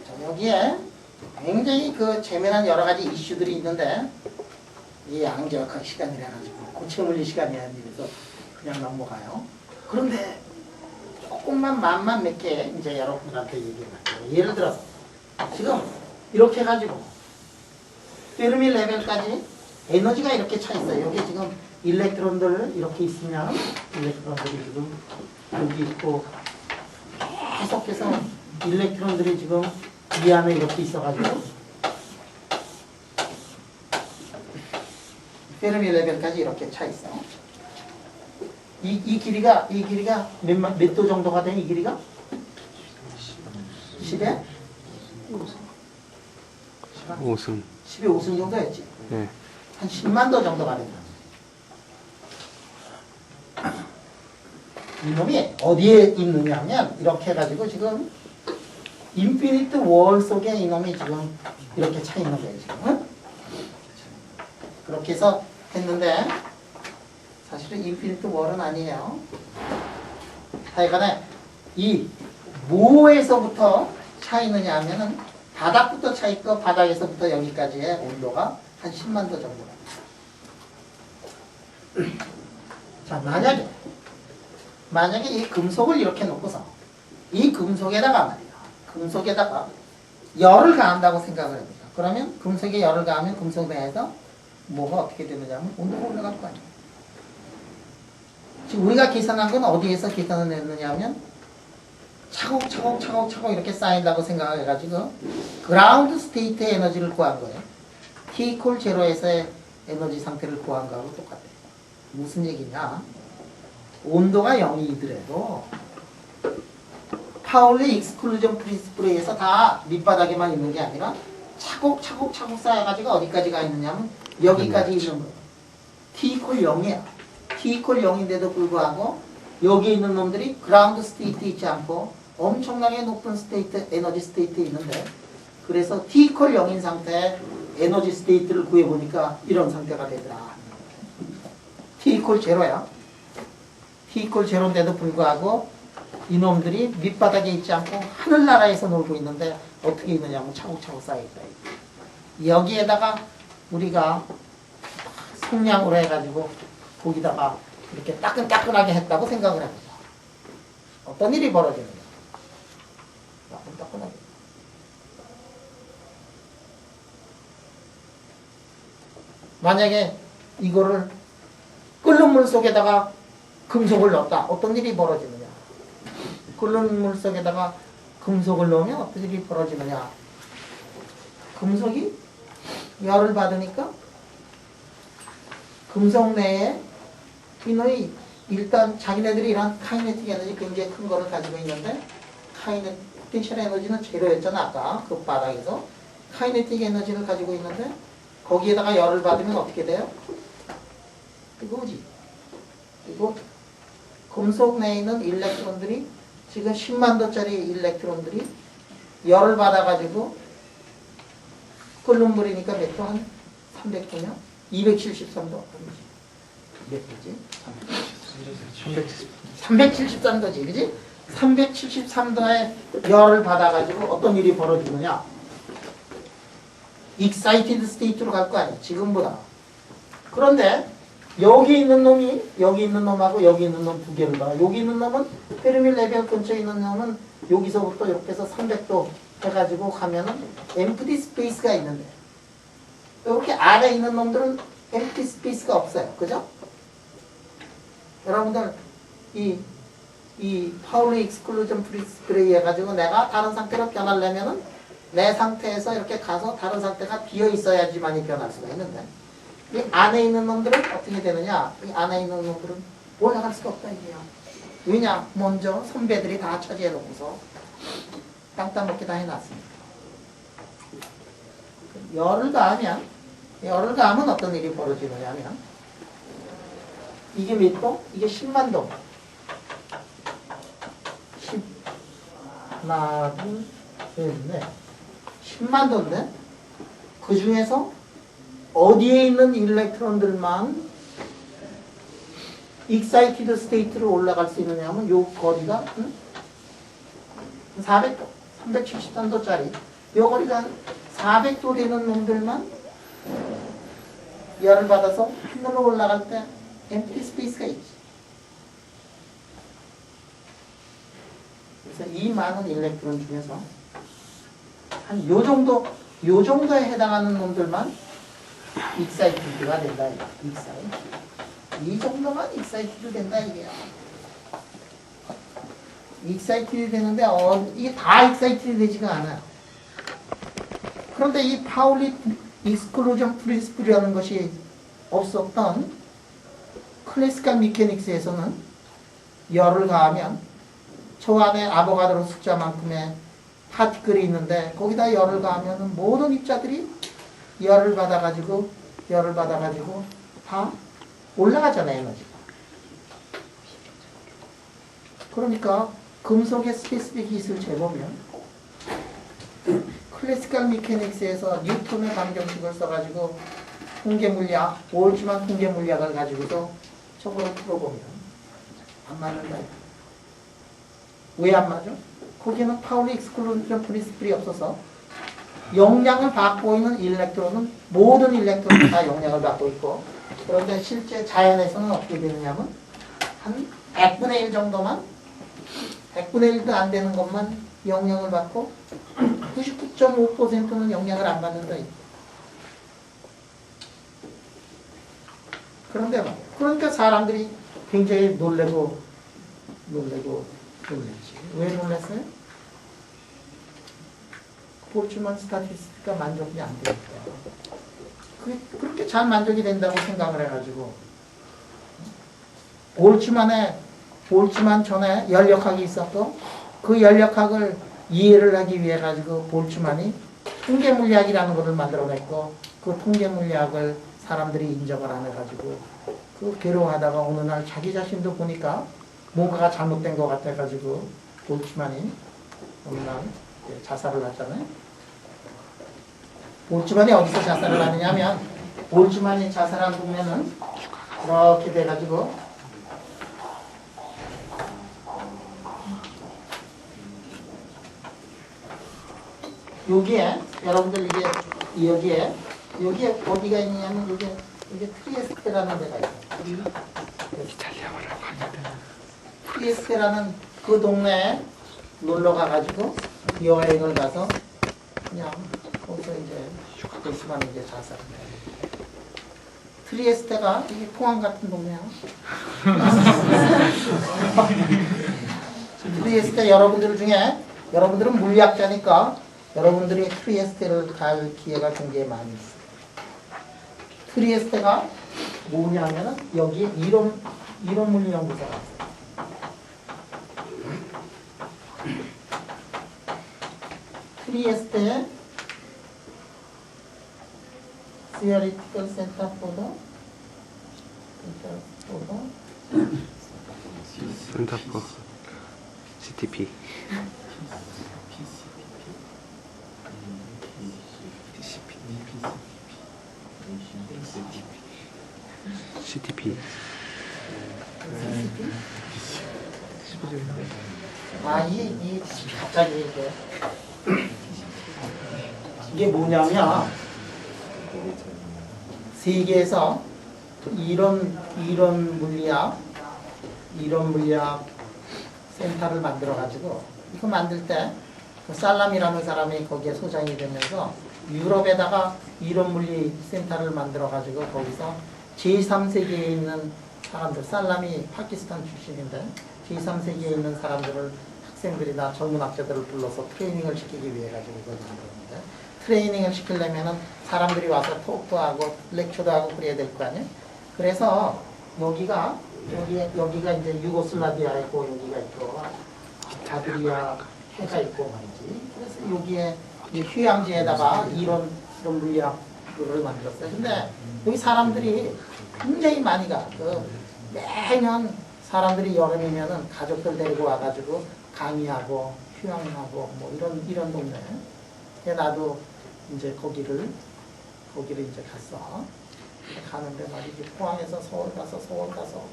자, 여기에 굉장히 그 재미난 여러 가지 이슈들이 있는데 이 양적한 시간이라 가지고 고체물리 시간이 아니라서 그냥 넘어가요. 그런데 조금만 맘만 몇 개 이제 여러분들한테 얘기해볼게요. 예를 들어서 지금 이렇게 해가지고 페르미 레벨까지 에너지가 이렇게 차 있어요. 여기 지금 일렉트론들 이렇게 있으면 일렉트론들이 지금 여기 있고 계속해서 일렉트론들이 지금 이 안에 이렇게 있어가지고 페르미 레벨까지 이렇게 차 있어. 이 길이가 몇 도 정도가 돼? 이 길이가? 10에? 5승. 10에 5승 정도였지? 네. 한 10만 도 정도가 된다. 이놈이 어디에 있느냐 하면 이렇게 해가지고 지금 인피니트 월 속에 이놈이 지금 이렇게 차 있는 거예요. 지금. 응? 그렇게 해서 했는데 사실은 인피니트 월은 아니에요. 하여간에 이 뭐에서부터 차 있느냐 하면은 바닥부터 차 있고 바닥에서부터 여기까지의 온도가 한 10만 도 정도. 자, 만약에 이 금속을 이렇게 놓고서 이 금속에다가 말이야. 금속에다가 열을 가한다고 생각을 해보자. 그러면 금속에 열을 가하면 금속 내에서 뭐가 어떻게 되느냐면 온도가 올라갈 거 아니야. 지금 우리가 계산한 건 어디에서 계산을 했느냐 하면 차곡차곡 이렇게 쌓인다고 생각해가지고 그라운드 스테이트의 에너지를 구한 거예요. T 이퀄 제로에서의 에너지 상태를 구한 거하고 똑같아요. 무슨 얘기냐? 온도가 0이더라도 파울리 익스클루전 프린시플에서 다 밑바닥에만 있는 게 아니라 차곡차곡 쌓여가지고 어디까지 가 있느냐면 여기까지 있는 거예요. T 이퀄 0이야. T 이퀄 0인데도 불구하고 여기 있는 놈들이 그라운드 스테이트 있지 않고 엄청나게 높은 스테이트, 에너지 스테이트에 있는데 그래서 T 이퀄 0인 상태에 에너지 스테이트를 구해보니까 이런 상태가 되더라. T 이퀄 제로야. T 이퀄 제로인데도 불구하고 이놈들이 밑바닥에 있지 않고 하늘나라에서 놀고 있는데 어떻게 있느냐면 차곡차곡 쌓여있다. 여기에다가 우리가 속량으로 해가지고 거기다가 이렇게 따끈따끈하게 했다고 생각을 해보자. 어떤 일이 벌어지느냐. 따끈따끈하게. 만약에 이거를 끓는 물 속에다가 금속을 넣었다. 어떤 일이 벌어지느냐. 끓는 물 속에다가 금속을 넣으면 어떤 일이 벌어지느냐. 금속이 열을 받으니까 금속 내에 이놈이 일단 자기네들이 이런 카이네틱 에너지 굉장히 큰 거를 가지고 있는데 포텐셜 에너지는 제로였잖아. 아까 그 바닥에서 카이네틱 에너지를 가지고 있는데 거기에다가 열을 받으면 어떻게 돼요? 뜨거우지. 그리고 금속 내에 있는 일렉트론들이 지금 10만 도짜리 일렉트론들이 열을 받아가지고 끓는 물이니까 몇 도? 한 300도냐? 273도. 몇 도지? 373도지. 그지? 373도의 열을 받아가지고 어떤 일이 벌어지느냐? 익사이티드 스테이트로 갈 거 아니야. 지금보다. 그런데 여기 있는 놈이 여기 있는 놈하고 여기 있는 놈 두 개를 봐. 여기 있는 놈은 페르미 레벨 근처에 있는 놈은 여기서부터 이렇게 해서 300도 해가지고 가면은 엠프티 스페이스가 있는데 이렇게 아래 있는 놈들은 엠프티 스페이스가 없어요. 그죠? 여러분들 이 파울리 익스클루전 프린시플에 해가지고 내가 다른 상태로 변하려면은 내 상태에서 이렇게 가서 다른 상태가 비어 있어야지만이 변할 수가 있는데 이 안에 있는 놈들은 어떻게 되느냐? 이 안에 있는 놈들은 올라갈 수가 없다 이게요. 왜냐? 먼저 선배들이 다 처리해 놓고서 땅땅 먹기 다 해놨습니다. 열을 가하면 어떤 일이 벌어지느냐 하면 이게 몇 도? 이게 10만 도. 10 하나 둘 셋 넷 10만 도인데 그 중에서 어디에 있는 일렉트론들만 익사이티드 스테이트로 올라갈 수 있느냐 하면 요 거리가 400도, 373도짜리 요 거리가 400도 되는 놈들만 열을 받아서 하늘로 올라갈 때 엠프티 스페이스가 있지. 그래서 이 많은 일렉트론 중에서 한 요 정도에 해당하는 놈들만 익사이티드가 된다. 이 정도만 익사이티드 된다 이게요. 익사이티드 되는데 이게 다 익사이티드 되지가 않아요. 그런데 이 파울리 익스클루전 프린시플이라는 것이 없었던 클래시컬 미케닉스에서는 열을 가하면 저 안에 아보가드로 숫자만큼의 파티클이 있는데 거기다 열을 가하면 모든 입자들이 열을 받아가지고 다 올라가잖아요, 에너지가. 그러니까 금속의 스페시픽 기술 재보면 클래시컬 미케닉스에서 뉴턴의 방정식을 써가지고 통계물리학, 볼츠만 통계물리학을 가지고도 저거를 풀어보면 안 맞는다. 왜 안 맞아? 거기에는 파울리 익스클루전 프린시플이 없어서 영향을 받고 있는 일렉트론은 모든 일렉트론이 다 영향을 받고 있고, 그런데 실제 자연에서는 어떻게 되느냐면 한 100분의 1 정도만, 100분의 1도 안 되는 것만 영향을 받고 99.5%는 영향을 안 받는다. 그런데 그러니까 사람들이 굉장히 놀랬지. 왜 놀랐어요? 볼츠만 스타티스티크가 만족이 안 되니까. 그게 그렇게 잘 만족이 된다고 생각을 해가지고 볼츠만 전에 열역학이 있었고 그 열역학을 이해를 하기 위해 가지고 볼츠만이 통계물리학이라는 것을 만들어냈고 그 통계물리학을 사람들이 인정을 안 해가지고 그 괴로워하다가 어느 날 자기 자신도 보니까 뭔가가 잘못된 것 같아가지고 볼츠만이 어느 날 자살을 했잖아요. 볼츠만이 어디서 자살을 하느냐면 볼츠만이 자살한 동네는 이렇게 돼가지고 여기에 여러분들 여기에 어디가 있냐면 여기 트리에스테라는 데가 있어요. 이탈리아어라고 하는데. 트리에스테라는 그 동네에 놀러 가가지고 여행을 가서 그냥 거기서 이제 볼츠만이 이제 자살을 해요. 트리에스테가 이게 포항 같은 동네야. 트리에스테 여러분들 중에 여러분들은 물리학자니까 여러분들이 트리에스테를 갈 기회가 굉장히 많이 있어요. 트리에스테가 뭐냐면은 여기에 이론 물리 연구소가 있어요. 트리에스테에 Theoretical Center for the 센터포 CTP. CTP. 이 갑자기 이게 뭐냐면 세계에서 이론 물리학 센터를 만들어 가지고 이거 만들 때 그 살람이라는 사람이 거기에 소장이 되면서 유럽에다가 이론 물리 센터를 만들어 가지고 거기서 제3세계에 있는 사람들, 살람이 파키스탄 출신인데 제3세계에 있는 사람들을 학생들이나 젊은 학자들을 불러서 트레이닝을 시키기 위해 가지고 이걸 만들었는데 트레이닝을 시키려면은 사람들이 와서 톡도 하고 렉처도 하고 그래야 될 거 아니에요? 그래서 여기가 이제 유고슬라비아 있고 여기가 있고 아드리아 해가 있고 말이지. 그래서 여기에 휴양지에다가 이런 물리학을 만들었어요. 근데 여기 사람들이 굉장히 많이 가. 매년 사람들이 여름이면은 가족들 데리고 와가지고 강의하고 휴양하고 뭐 이런 동네. 나도 이제 거기를 이제 갔어. 가는데 말이지 포항에서 서울 가서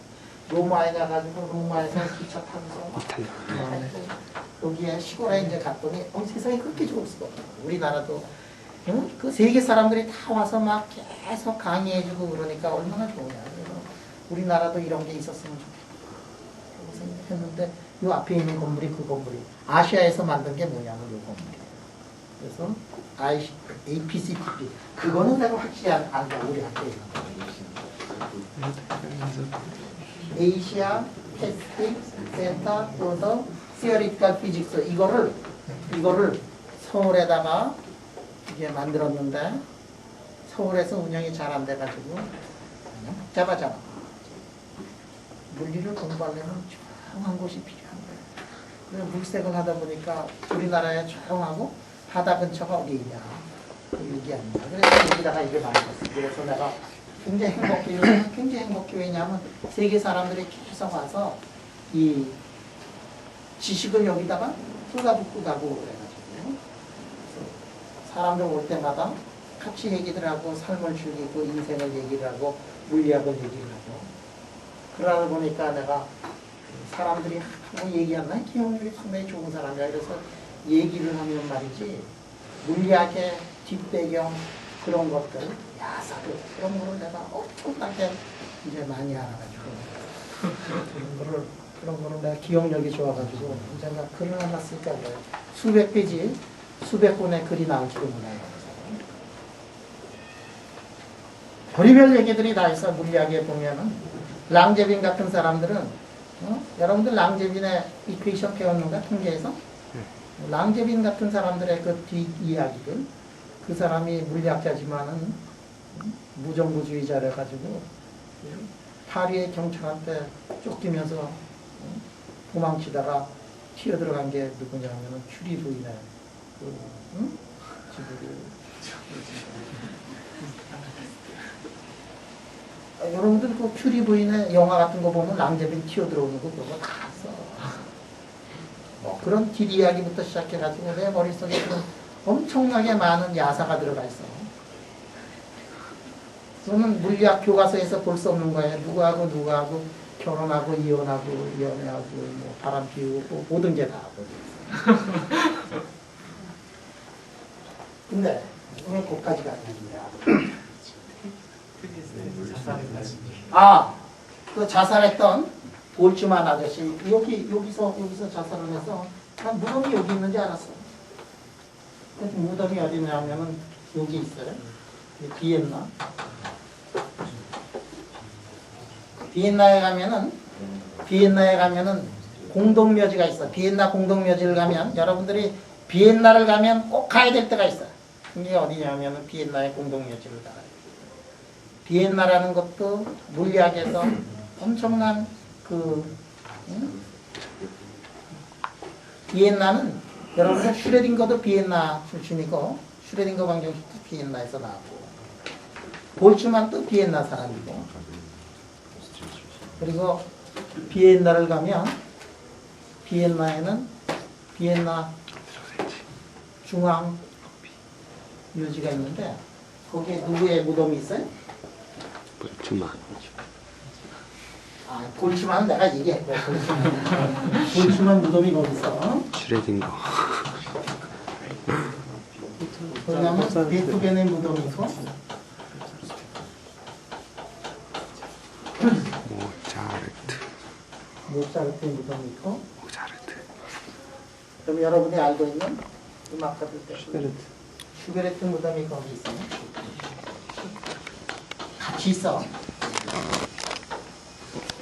로마에 가가지고 로마에서 기차 타면서 여기에 시골에 이제 갔더니 세상에 그렇게 좋을 수가 없어. 우리나라도 그 세계 사람들이 다 와서 막 계속 강의해주고 그러니까 얼마나 좋으냐. 그래서 우리나라도 이런 게 있었으면 좋겠다 생각했는데 이 앞에 있는 건물이 그 건물이 아시아에서 만든 게 뭐냐면 이 건물이에요. 그래서 APCTP 그거는 내가 확실히 안다. 우리 학교에 있는 거. Asia Pacific Center for the Theoretical Physics 이거를 서울에다가 이게 만들었는데 서울에서 운영이 잘 안 돼가지고 그냥 복잡하잖아. 물리를 공부하려면 조용한 곳이 필요한 거야. 그래서 물색을 하다 보니까 우리나라에 조용하고 바다 근처가 어디 있냐? 여기 아니냐? 그래서 여기다가 이게 만들었어. 그래서 내가 굉장히 행복해. 왜냐하면 세계 사람들이 계속 와서 이 지식을 여기다가 쏟아붓고 가고 그래가지고 사람들 올 때마다 같이 얘기들 하고 삶을 즐기고 인생을 얘기를 하고 물리학을 얘기를 하고 그러다 보니까 내가 사람들이 하고 얘기하나 기억력이 상당히 좋은 사람이야. 그래서 얘기를 하면 말이지 물리학의 뒷배경 그런 것들, 야사들 그런 거를 내가 엄청나게 이제 많이 알아가지고 그런 거를 내가 기억력이 좋아가지고 언젠가 글을 하나 쓸까 봐요. 수백 페이지, 수백 권의 글이 나올지도 몰라요. 별의별 얘기들이 다 있어. 물리학에 보면은 랑제빈 같은 사람들은 여러분들 랑제빈의 이퀘이션 배웠는가? 통계에서? 랑제빈 같은 사람들의 그 뒷이야기들, 그 사람이 물리학자지만은 무정부주의자래 가지고 파리의 경찰한테 쫓기면서 도망치다가 튀어들어간 게 누구냐면은 큐리 부인의 여러분들 그 큐리 부인의 영화 같은 거 보면 랑제빈 튀어들어오는 거 그거 다 써. 뭐 그런 길 이야기부터 시작해가지고 내 머릿속에 그런 엄청나게 많은 야사가 들어가 있어. 그거는 물리학 교과서에서 볼 수 없는 거예요. 누구하고 결혼하고 이혼하고 연애하고 뭐 바람 피우고 모든 게 다 하고. 근데 오늘 거기까지가 아닙니다. 그 자살했던 볼츠만 아저씨 여기서 자살을 해서 난 무덤이 여기 있는지 알았어. 그래서 무덤이 어디냐면은 여기 있어요. 비엔나. 비엔나에 가면은 공동묘지가 있어. 비엔나 공동묘지를 가면 여러분들이 비엔나를 가면 꼭 가야 될 때가 있어. 이게 어디냐면은 비엔나의 공동묘지를 가요. 비엔나라는 것도 물리학에서 엄청난 비엔나는 여러분들 슈레딩거도 비엔나 출신이고 슈레딩거 방정식도 비엔나에서 나왔고 볼츠만도 비엔나 사람이고 그리고 비엔나를 가면 비엔나에는 비엔나 중앙 묘지가 있는데 거기에 누구의 무덤이 있어요? 볼츠만. 볼츠만은 내가 얘기했고 볼츠만 무덤이 거기 있어. 슈레딩거. 그러면 베토벤의 무덤이 있고 모차르트의 무덤이 있고 그럼 여러분이 알고 있는 음악가들 때 슈베르트 무덤이 거기 있어요. 같이 있어.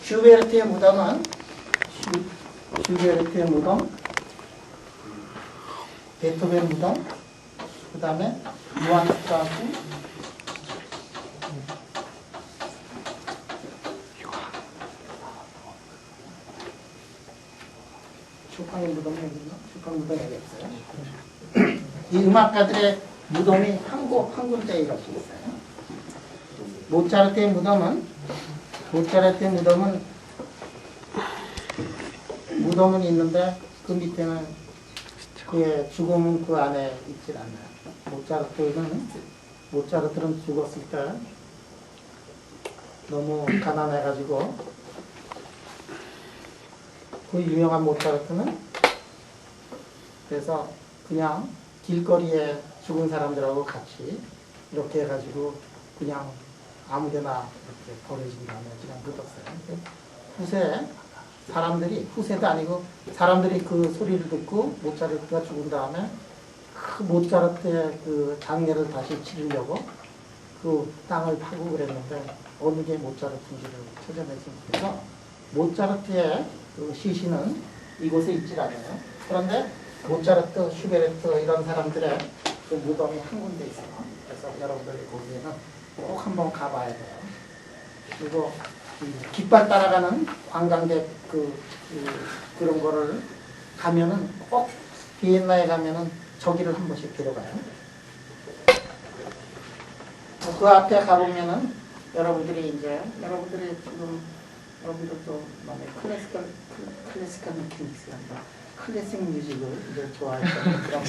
슈베르트의 무덤은 슈베르트의 무덤, 베토벤 무덤, 그 다음에 요한 스트라스, 쇼팽의 무덤이 여기 있나? 쇼팽 무덤이 여기 있어요. 이 음악가들의 무덤이 한 군데 이렇게 있어요. 모차르트의 무덤은 있는데 그 밑에는 그의 죽음은 그 안에 있질 않아요. 모차르트는 죽었을 때 너무 가난해가지고 그 유명한 모차르트는 그래서 그냥 길거리에 죽은 사람들하고 같이 이렇게 해가지고 그냥 아무데나 이렇게 버려진 다음에 그냥 묻었어요. 후세도 아니고 사람들이 그 소리를 듣고 모차르트가 죽은 다음에 그 모차르트의 그 장례를 다시 치르려고 그 땅을 파고 그랬는데 어느 게 모차르트인지를 찾아내지 못해서 모차르트의 그 시신은 이곳에 있질 않아요. 그런데 모차르트, 슈베르트 이런 사람들의 그 무덤이 한 군데 있어요. 그래서 여러분들이 거기에는 꼭 한번 가봐야 돼요. 그리고 깃발 따라가는 관광객 그런 거를 가면은 꼭 비엔나에 가면은 저기를 한 번씩 들어가요. 그 앞에 가보면은 여러분들이 지금 여러분들도 클래시컬 메케닉스란다. 클래식 뮤직을 이제 좋아했던 그런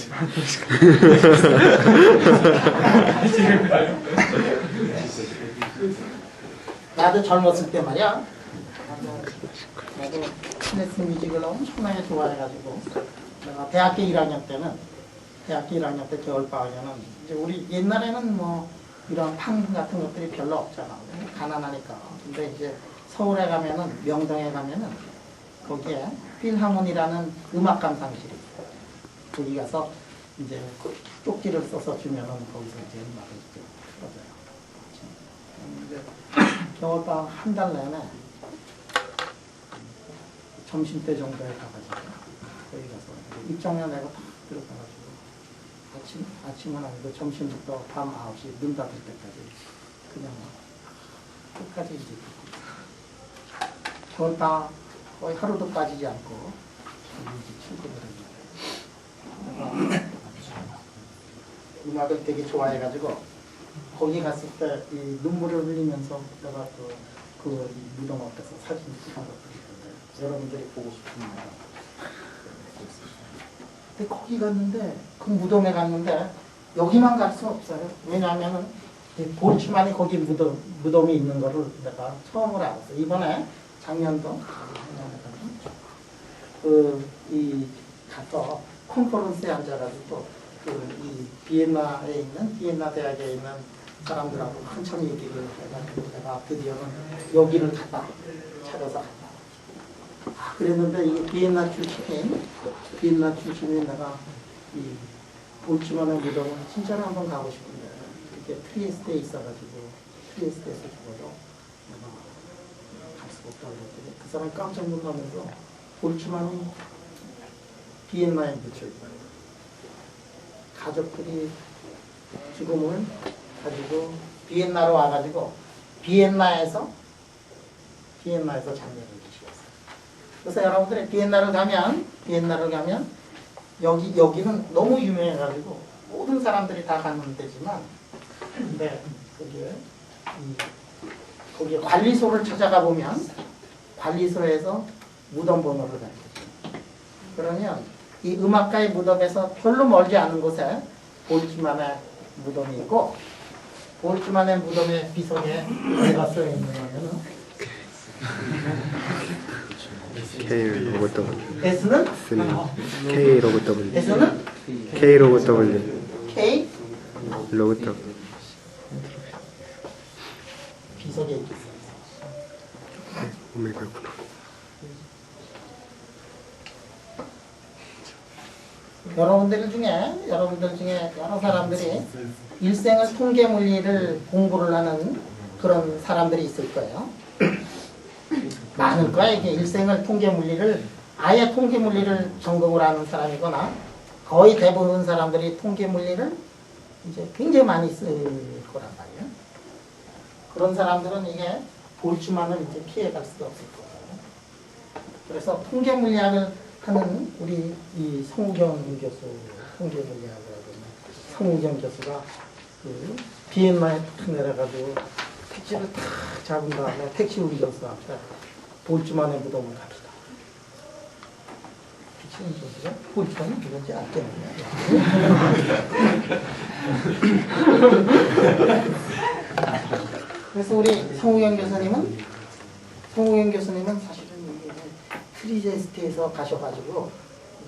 나도 젊었을 때 말이야. 나도 클래식 뮤직을 엄청나게 좋아해가지고 내가 대학교 1학년 때는 대학교 1학년 때 겨울방학에는 이제 우리 옛날에는 뭐 이런 팡 같은 것들이 별로 없잖아. 가난하니까. 근데 이제 서울에 가면은 명동에 가면은 거기에 필하모니라는 음악 감상실이 있어요. 거기 가서 이제 쪽지를 써서 주면은 거기서 이제 음악을 이제 틀어줘요. 근데 겨울방학 한 달 내내 점심때 정도에 가가지고 거기 가서 입장료 내고 다 들어가가지고 아침은 아니고 점심부터 밤 9시 눈 닫을 때까지 그냥 끝까지 이제 겨울방학 거의 하루도 빠지지 않고 출근을 했는데 음악을 되게 좋아해가지고 거기 갔을 때 이 눈물을 흘리면서 내가 그 무덤 앞에서 사진 찍은 것들이 있는데 여러분들이 보고 싶은 말. 근데 거기 갔는데 그 무덤에 갔는데 여기만 갈 수 없어요. 왜냐하면은 볼츠만이 거기 무덤이 있는 거를 내가 처음으로 알았어요. 이번에 작년도 이 가서 컨퍼런스에 앉아가지고 이 비엔나에 있는 비엔나 대학에 있는 사람들하고 한참 얘기를 해가지고 내가 드디어는 여기를 갔다 찾아서 갔다. 그랬는데 이 비엔나 출신인 내가 이 볼츠만의 무덤은 진짜로 한번 가고 싶은데 이게 트리에스트에 있어가지고 트리에스트에서 죽어도 갈 수가 없다고 그랬더니 그 사람이 깜짝 놀라면서 볼츠만이 비엔나에 묻혀있다. 가족들이 죽음을 가지고 비엔나로 와가지고 비엔나에서 장례를 지었어요. 그래서 여러분들이 비엔나를 가면 여기는 너무 유명해가지고 모든 사람들이 다 가는 데지만 근데 거기에 관리소를 찾아가 보면 관리소에서 무덤 번호를 가르쳐줘요. 그러면 이 음악가의 무덤에서 별로 멀지 않은 곳에 볼츠만의 무덤이 있고 볼츠만의 무덤의 비석에 뭐가 써 있느냐면은 K 로봇 W. S는 K 로봇 W. S는 K 로봇 W. K 로봇 W. 비석에 있겠어요. 오메가구나. 여러분들 중에 여러 사람들이 일생을 통계 물리를 공부를 하는 그런 사람들이 있을 거예요. 많을 거야. 이게 일생을 통계 물리를 아예 통계 물리를 전공을 하는 사람이거나 거의 대부분 사람들이 통계 물리를 이제 굉장히 많이 쓸 거란 말이에요. 그런 사람들은 이게 볼츠만을 이제 피해갈 수가 없을 거예요. 그래서 통계 물리학을 하는 우리 이 성우경 교수, 통계 물리학을 하는 성우경 교수가 그 비엔나에 탁 내려가지고 택시를 탁 잡은 다음에 택시 운전수 앞에 볼츠만의 무덤을 갑시다. 택시 운전수가 볼츠만이 누군지 알겠느냐. 그래서 우리 성우경 교수님은 사실은 트리제스트에서 가셔가지고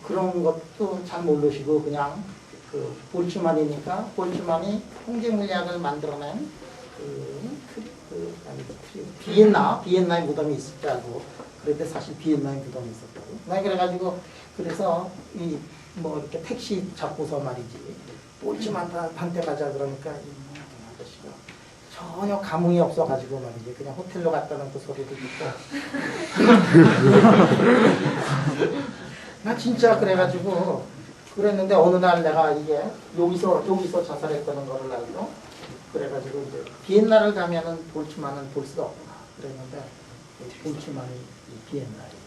그런 것도 잘 모르시고 그냥 그 볼츠만이니까 볼츠만이 통계 물리학을 만들어낸 비엔나의 무덤이 있을 줄 알고 그런데 사실 비엔나의 무덤이 있었다고. 그래가지고 그래서 이 뭐 이렇게 택시 잡고서 말이지 볼츠만한테 가자 그러니까 이 아저씨가 전혀 감흥이 없어가지고 말이지 그냥 호텔로 갔다는 그 소리도 듣고 나 진짜 그래가지고 그랬는데 어느 날 내가 이게 여기서 자살했다는 거를 알고 그래가지고 이제 비엔나를 가면은 볼츠만은 볼 수가 없구나 그랬는데 볼츠만이 이 비엔나에 있어요.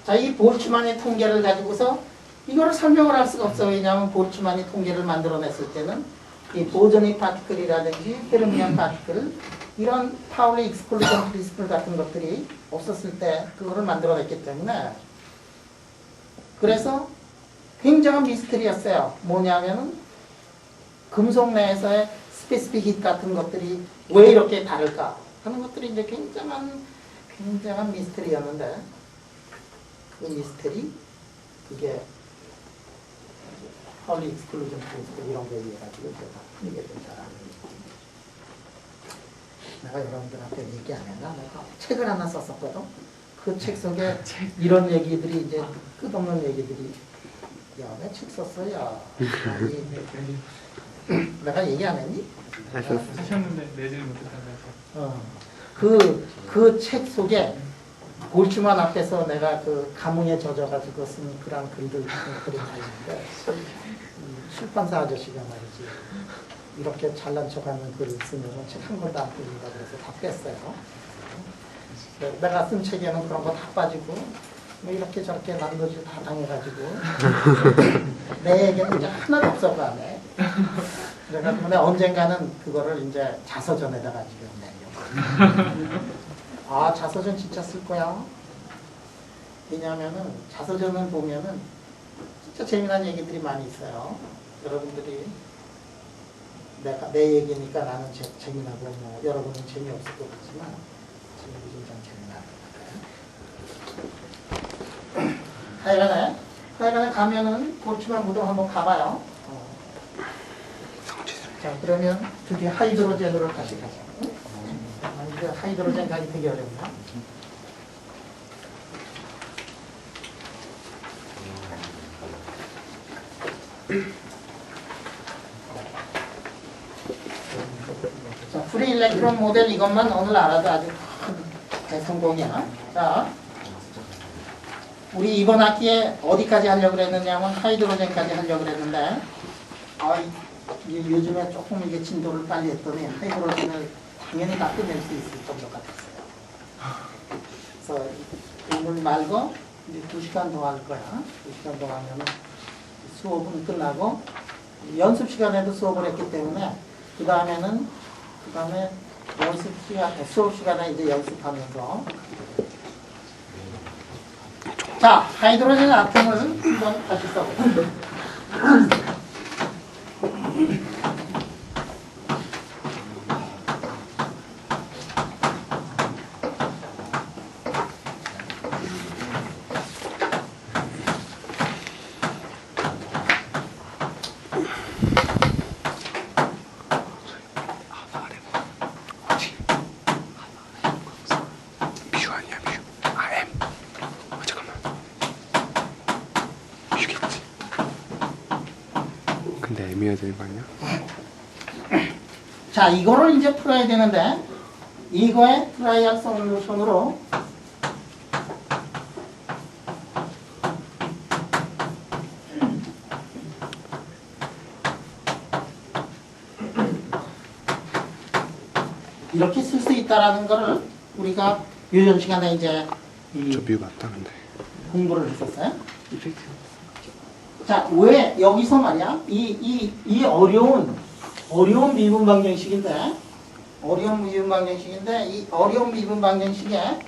자, 이 볼츠만의 통계를 가지고서 이거를 설명을 할 수가 없어. 왜냐하면 볼츠만이 통계를 만들어냈을 때는 이 보존이 파티클이라든지 페르미안 파티클 이런 파울리 익스클루전 프린시플 같은 것들이 없었을 때 그거를 만들어냈기 때문에 그래서 굉장한 미스터리였어요. 뭐냐면은 금속 내에서의 스페시픽 힛 같은 것들이 왜 이렇게 다를까 하는 것들이 이제 굉장한 미스터리였는데 그 미스터리 그게 펄리 익스클루전 프린시플 이런 거 이해가지고 제가 풀게 된다라는 얘기. 내가 여러분들한테 얘기 안 했나? 내가 책을 하나 썼었거든. 그 책 속에 이런 얘기들이 이제 끝없는 얘기들이 야, 내 책 썼어, 야. 내가 얘기 안 했니? 하셨는데 내지를 못했다면서. 그 책 속에 볼츠만 앞에서 내가 그 가뭄에 젖어가지고 쓴 그런 글이 다 있는데 출판사 아저씨가 말이지 이렇게 잘난 척하는 글을 쓰면 책 한 권도 안 풀린다 그래서 다 뺐어요. 내가 쓴 책에는 그런 거 다 빠지고 뭐 이렇게 저렇게 난거지 다 당해가지고 내 얘기는 이제 하나도 없어 그 안에. 그래서 언젠가는 그거를 이제 자서전에다가 지금 내려고. 아, 자서전 진짜 쓸 거야. 왜냐하면은 자서전을 보면은 진짜 재미난 얘기들이 많이 있어요. 여러분들이 내 얘기니까 나는 재미나고 뭐 여러분은 재미없을 것 같지만 좀 재미날 것 같아요. 하여간에 가면은 볼츠만 무덤 한번 가봐요. 자, 그러면 드디어 하이드로젠으로 다시 가자. 이제 하이드로젠 가기 되게 어렵나? 자, 프리 일렉트론 모델 이것만 오늘 알아도 아주 큰 대성공이야. 자, 우리 이번 학기에 어디까지 하려고 그랬느냐면 하이드로젠까지 하려고 그랬는데 요즘에 조금 이게 진도를 빨리 했더니 하이드로젠을 당연히 다 끝낼 수 있을 정도 같았어요. 그래서 오늘 말고 이제 2시간 더 할 거야. 2시간 더 하면 수업은 끝나고 연습 시간에도 수업을 했기 때문에 그 다음에 수업 시간에 이제 연습하면서 자, 하이드로젠 아톰을 한번 다시 써보자. 근데 M이어야 되는 거 아니야? 자, 이거를 이제 풀어야 되는데 이거의 트라이얼 솔루션으로 이렇게 쓸 수 있다라는 거를 우리가 요즘 시간에 이제 저 뷰 맞다 근데. 공부를 했었어요. 자, 왜 여기서 말이야 이 어려운 미분 방정식인데 이 어려운 미분 방정식에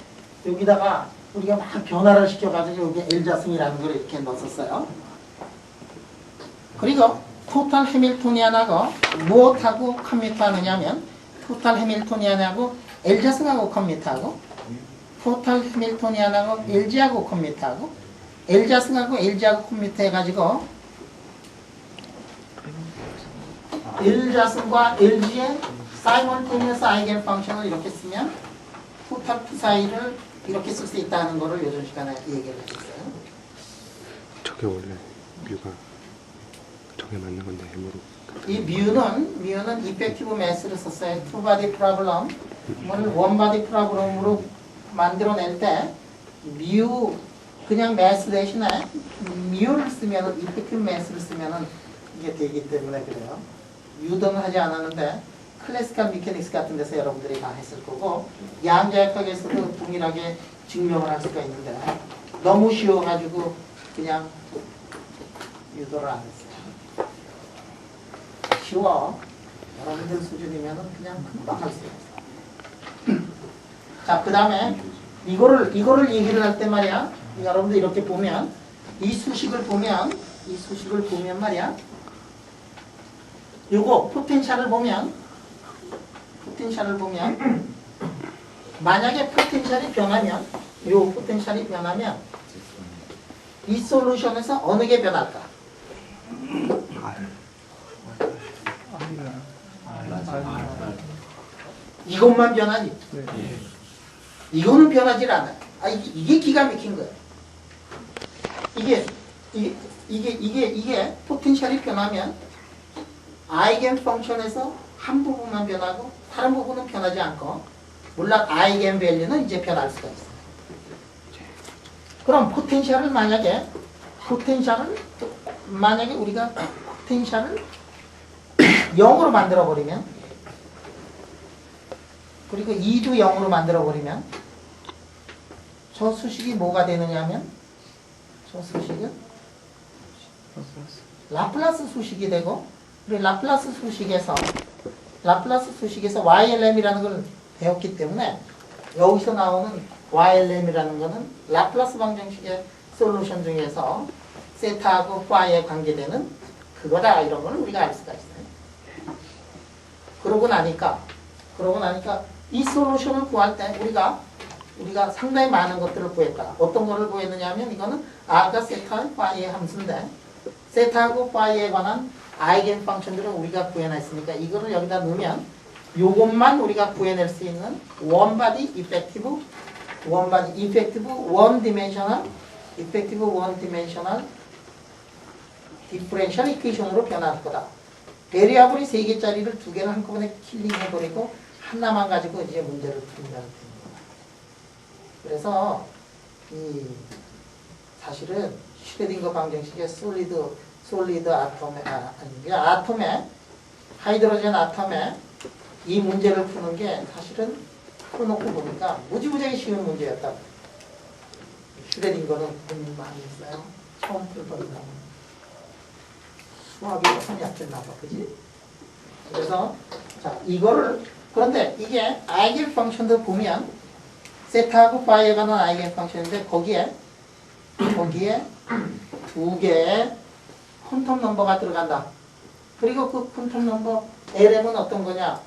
여기다가 우리가 막 변화를 시켜가지고 여기 L자승이라는 걸 이렇게 넣었어요. 그리고 토탈 해밀토니안하고 무엇하고 컴퓨터하느냐면 토탈 해밀토니안하고 L자승하고 컴퓨터하고 토탈 해밀토니안하고 LG하고 컴퓨터하고 L자승하고 LG하고 컴퓨터 해가지고 L자승과 LG의 사이먼테니어스 아이겐 펑션을 이렇게 쓰면 토탈 P 사이를 이렇게 쓸 수 있다는 거를 요즘 시간에 얘기를 했어요. 저게 원래 뮤가 저게 맞는 건데 M으로. 이 뮤는 이펙티브 매스를 썼어요. 투바디 프로블럼을 원바디 프로블럼으로 만들어낼 때 뮤 그냥 매스 대신에 뮤를 쓰면은 이펙티브 매스를 쓰면은 이게 되기 때문에 그래요. 유도는 하지 않았는데 클래시컬 미케닉스 같은 데서 여러분들이 다 했을 거고 양자역학에서도 동일하게 증명을 할 수가 있는데 너무 쉬워가지고 그냥 유도를 안 했어요. 쉬워. 여러분들 수준이면은 그냥 금방 할 수 있어요. 자, 그 다음에 이거를 얘기를 할 때 말이야. 여러분들 이렇게 보면 이 수식을 보면 말이야. 요거 포텐셜을 보면 만약에 포텐셜이 변하면 이 솔루션에서 어느 게 변할까? 이것만 변하지. 이거는 변하질 않아요. 이게 기가 막힌 거예요. 이게 포텐셜이 변하면 아이겐 펑션에서 한 부분만 변하고 다른 부분은 변하지 않고, 물론 아이겐 밸류는 이제 변할 수가 있어요. 그럼 포텐셜을 만약에 우리가 포텐셜을 0으로 만들어 버리면, 그리고 2도 0으로 만들어 버리면 저 수식이 뭐가 되느냐면, 저 수식은 라플라스 수식이 되고, 우리 라플라스 수식에서 YLM이라는 걸 배웠기 때문에 여기서 나오는 YLM이라는 거는 라플라스 방정식의 솔루션 중에서 세타하고 파이에 관계되는 그거다, 이런 걸 우리가 알 수가 있어요. 그러고 나니까 이 솔루션을 구할 때 우리가 상당히 많은 것들을 구했다. 어떤 거를 구했느냐 하면, 이거는 아까 세타 파이의 함수인데, 세타하고 파이에 관한 아이겐 펑션들을 우리가 구해냈으니까 이거를 여기다 넣으면 요것만 우리가 구해낼 수 있는 원바디 이펙티브 원 디멘셔널 디퍼런셜 이퀘이션으로 변할 거다. 베리어블이 3개짜리를 2개를 한꺼번에 킬링해버리고 하나만 가지고 이제 문제를 푼다는 뜻입니다. 그래서 사실은 슈레딩거 방정식의 솔리드 아톰에 하이드로젠 아톰에 이 문제를 푸는 게 사실은 풀어놓고 보니까 무지무지하게 쉬운 문제였다. 슈레딩거는 고민 많이 했어요. 처음 풀어본다고. 수학이 참 약했나 봐, 그지? 그래서 자 이거를, 그런데 이게 아이겐 펑션도 보면 세타하고 파이에 관한 아이겐 펑션인데 거기에 2개의 퀀텀 넘버가 들어간다. 그리고 그 퀀텀 넘버 LM은 어떤 거냐?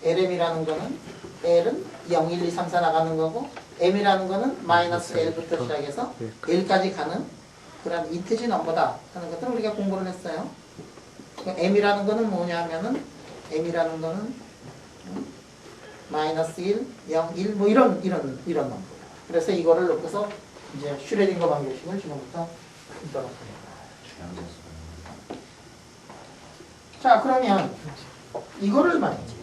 LM이라는 거는 L은 0, 1, 2, 3, 4 나가는 거고, M이라는 거는 마이너스 L부터 시작해서 L까지 가는 그런 인티지 넘버다 하는 것들을 우리가 공부를 했어요. M이라는 거는 뭐냐면은 M이라는 거는 마이너스 1, 0, 1 뭐 이런 넘버. 그래서 이거를 넣고서 이제 슈레딩거 방정식을 지금부터 풀도록 합니다. 자, 그러면 이거를 말이지.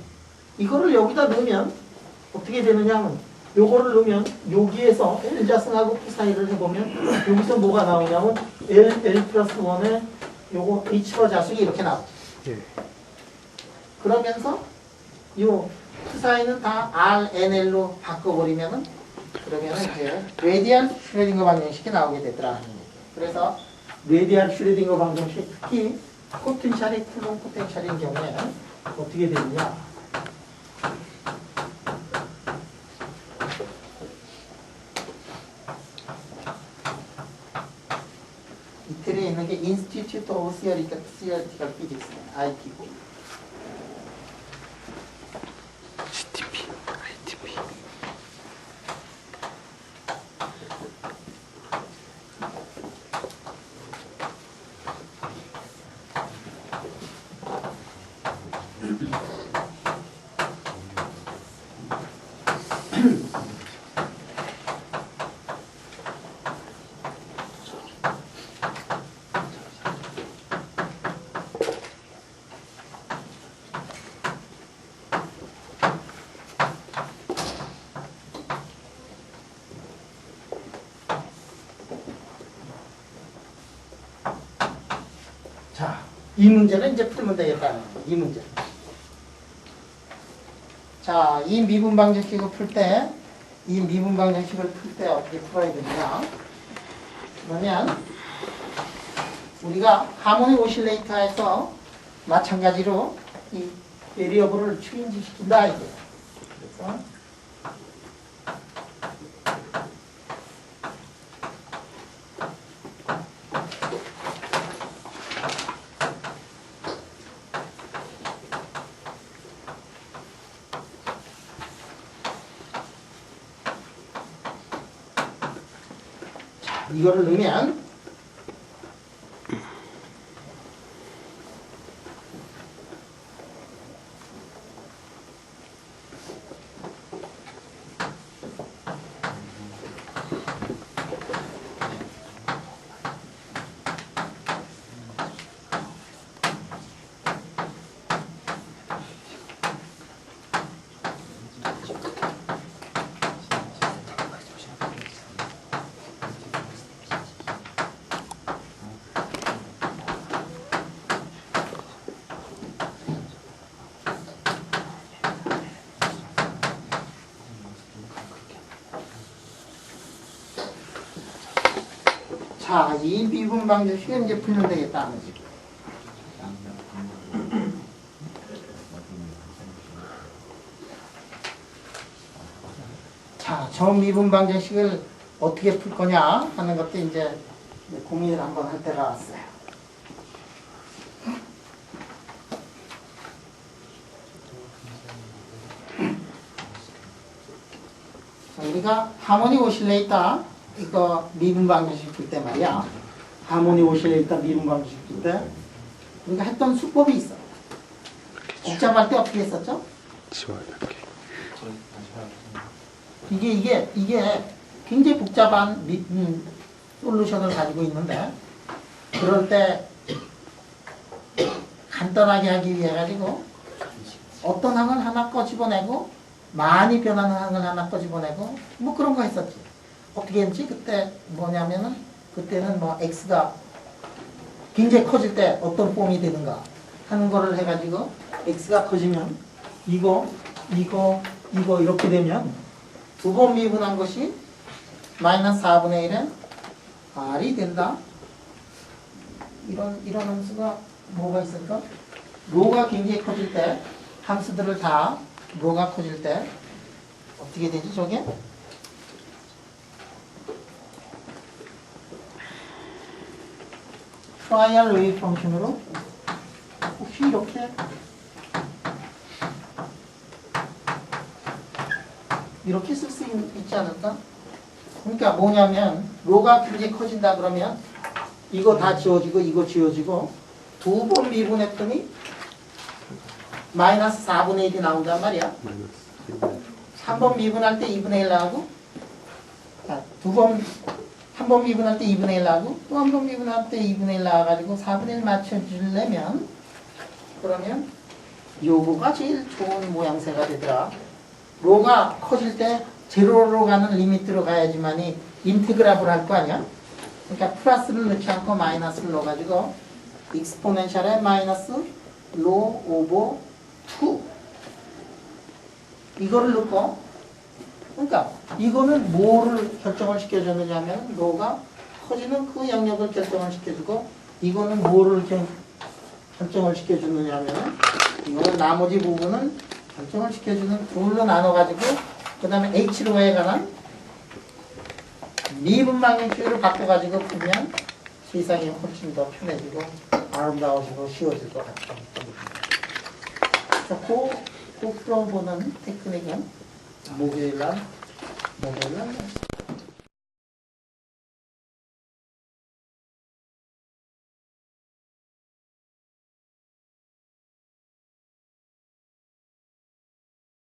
이거를 여기다 넣으면 어떻게 되느냐 하면, 요거를 넣으면 여기에서 L자승하고 P 사이를 해보면 여기서 뭐가 나오냐면 L 플러스 1에 요거 H로 자승이 이렇게 나오죠. 그러면서 요 P 사이는 다 RNL로 바꿔버리면은, 그러면은 이제 레디알 슈레딩거 방정식이 나오게 되더라. 그래서 레디알 슈레딩거 방정식, 특히 포텐셜이 쿨론 포텐셜인 경우에 어떻게 되느냐? 이틀에 있는 게 Institute of Theoretical Physics, ITP. ITP. 자, 이 문제는 이제 풀면 되겠다. 이 문제. 자, 이 미분 방정식을 풀 때 어떻게 풀어야 되느냐? 그러면 우리가 하모닉 오실레이터에서 마찬가지로 이 베리어블을 추인지시킨다 이게. 그래서 이거를 넣으면 자, 이 미분 방정식을 이제 풀면 되겠다. 자, 저 미분 방정식을 어떻게 풀 거냐 하는 것도 이제 고민을 한번 할 때가 왔어요. 자, 우리가 하모니 오실레이터 이거 미분 방정식 풀 때 말이야. 하모니 오실레이터 미분 방정식 풀 때 우리가 했던 수법이 있어. 복잡할 때 어떻게 했었죠? 지워야 될게. 이게 굉장히 복잡한 솔루션을 가지고 있는데 그럴 때 간단하게 하기 위해 가지고 어떤 항을 하나 꺼집어내고 많이 변하는 항을 하나 꺼집어내고 뭐 그런 거 했었지. 어떻게 했지? 그때 뭐냐면은 그때는 뭐 x가 굉장히 커질 때 어떤 폼이 되는가 하는 거를 해가지고 x가 커지면 이거 이렇게 되면 두 번 미분한 것이 마이너스 4분의 1은 r이 된다. 이런 함수가 뭐가 있을까? 로가 굉장히 커질 때 함수들을 다 로가 커질 때 어떻게 되지 저게? 트라이얼 웨이브 펑션으로 혹시 이렇게 쓸 수 있지 않을까? 그러니까 뭐냐면 로가 굉장히 커진다 그러면 이거 다 지워지고 이거 지워지고 두 번 미분했더니 마이너스 4분의 1이 나온단 말이야. 마이너스. 3번 미분할 때 2분의 1 나오고 한 번 미분할 때 2분의 1 나오고 또 한 번 미분할 때 2분의 1 나와가지고 4분의 1 맞춰주려면 그러면 요거가 제일 좋은 모양새가 되더라. 로가 커질 때 제로로 가는 리미트로 가야지만이 인테그라블 할 거 아니야? 그러니까 플러스를 넣지 않고 마이너스를 넣어가지고 익스포넨셜에 마이너스 로 오버 2 이거를 넣고 그러니까 이거는 뭐를 결정을 시켜주느냐면 로가 커지는 그 영역을 결정을 시켜주고 이거는 뭐를 결정을 시켜주느냐면 이거는 나머지 부분은 결정을 시켜주는 둘로 나눠가지고 그 다음에 H로에 관한 미분 방정식으로 바꿔가지고 풀면 세상이 훨씬 더 편해지고 아름다워지고 쉬워질 것 같다. 꼭 풀어보는 테크닉은 목요일날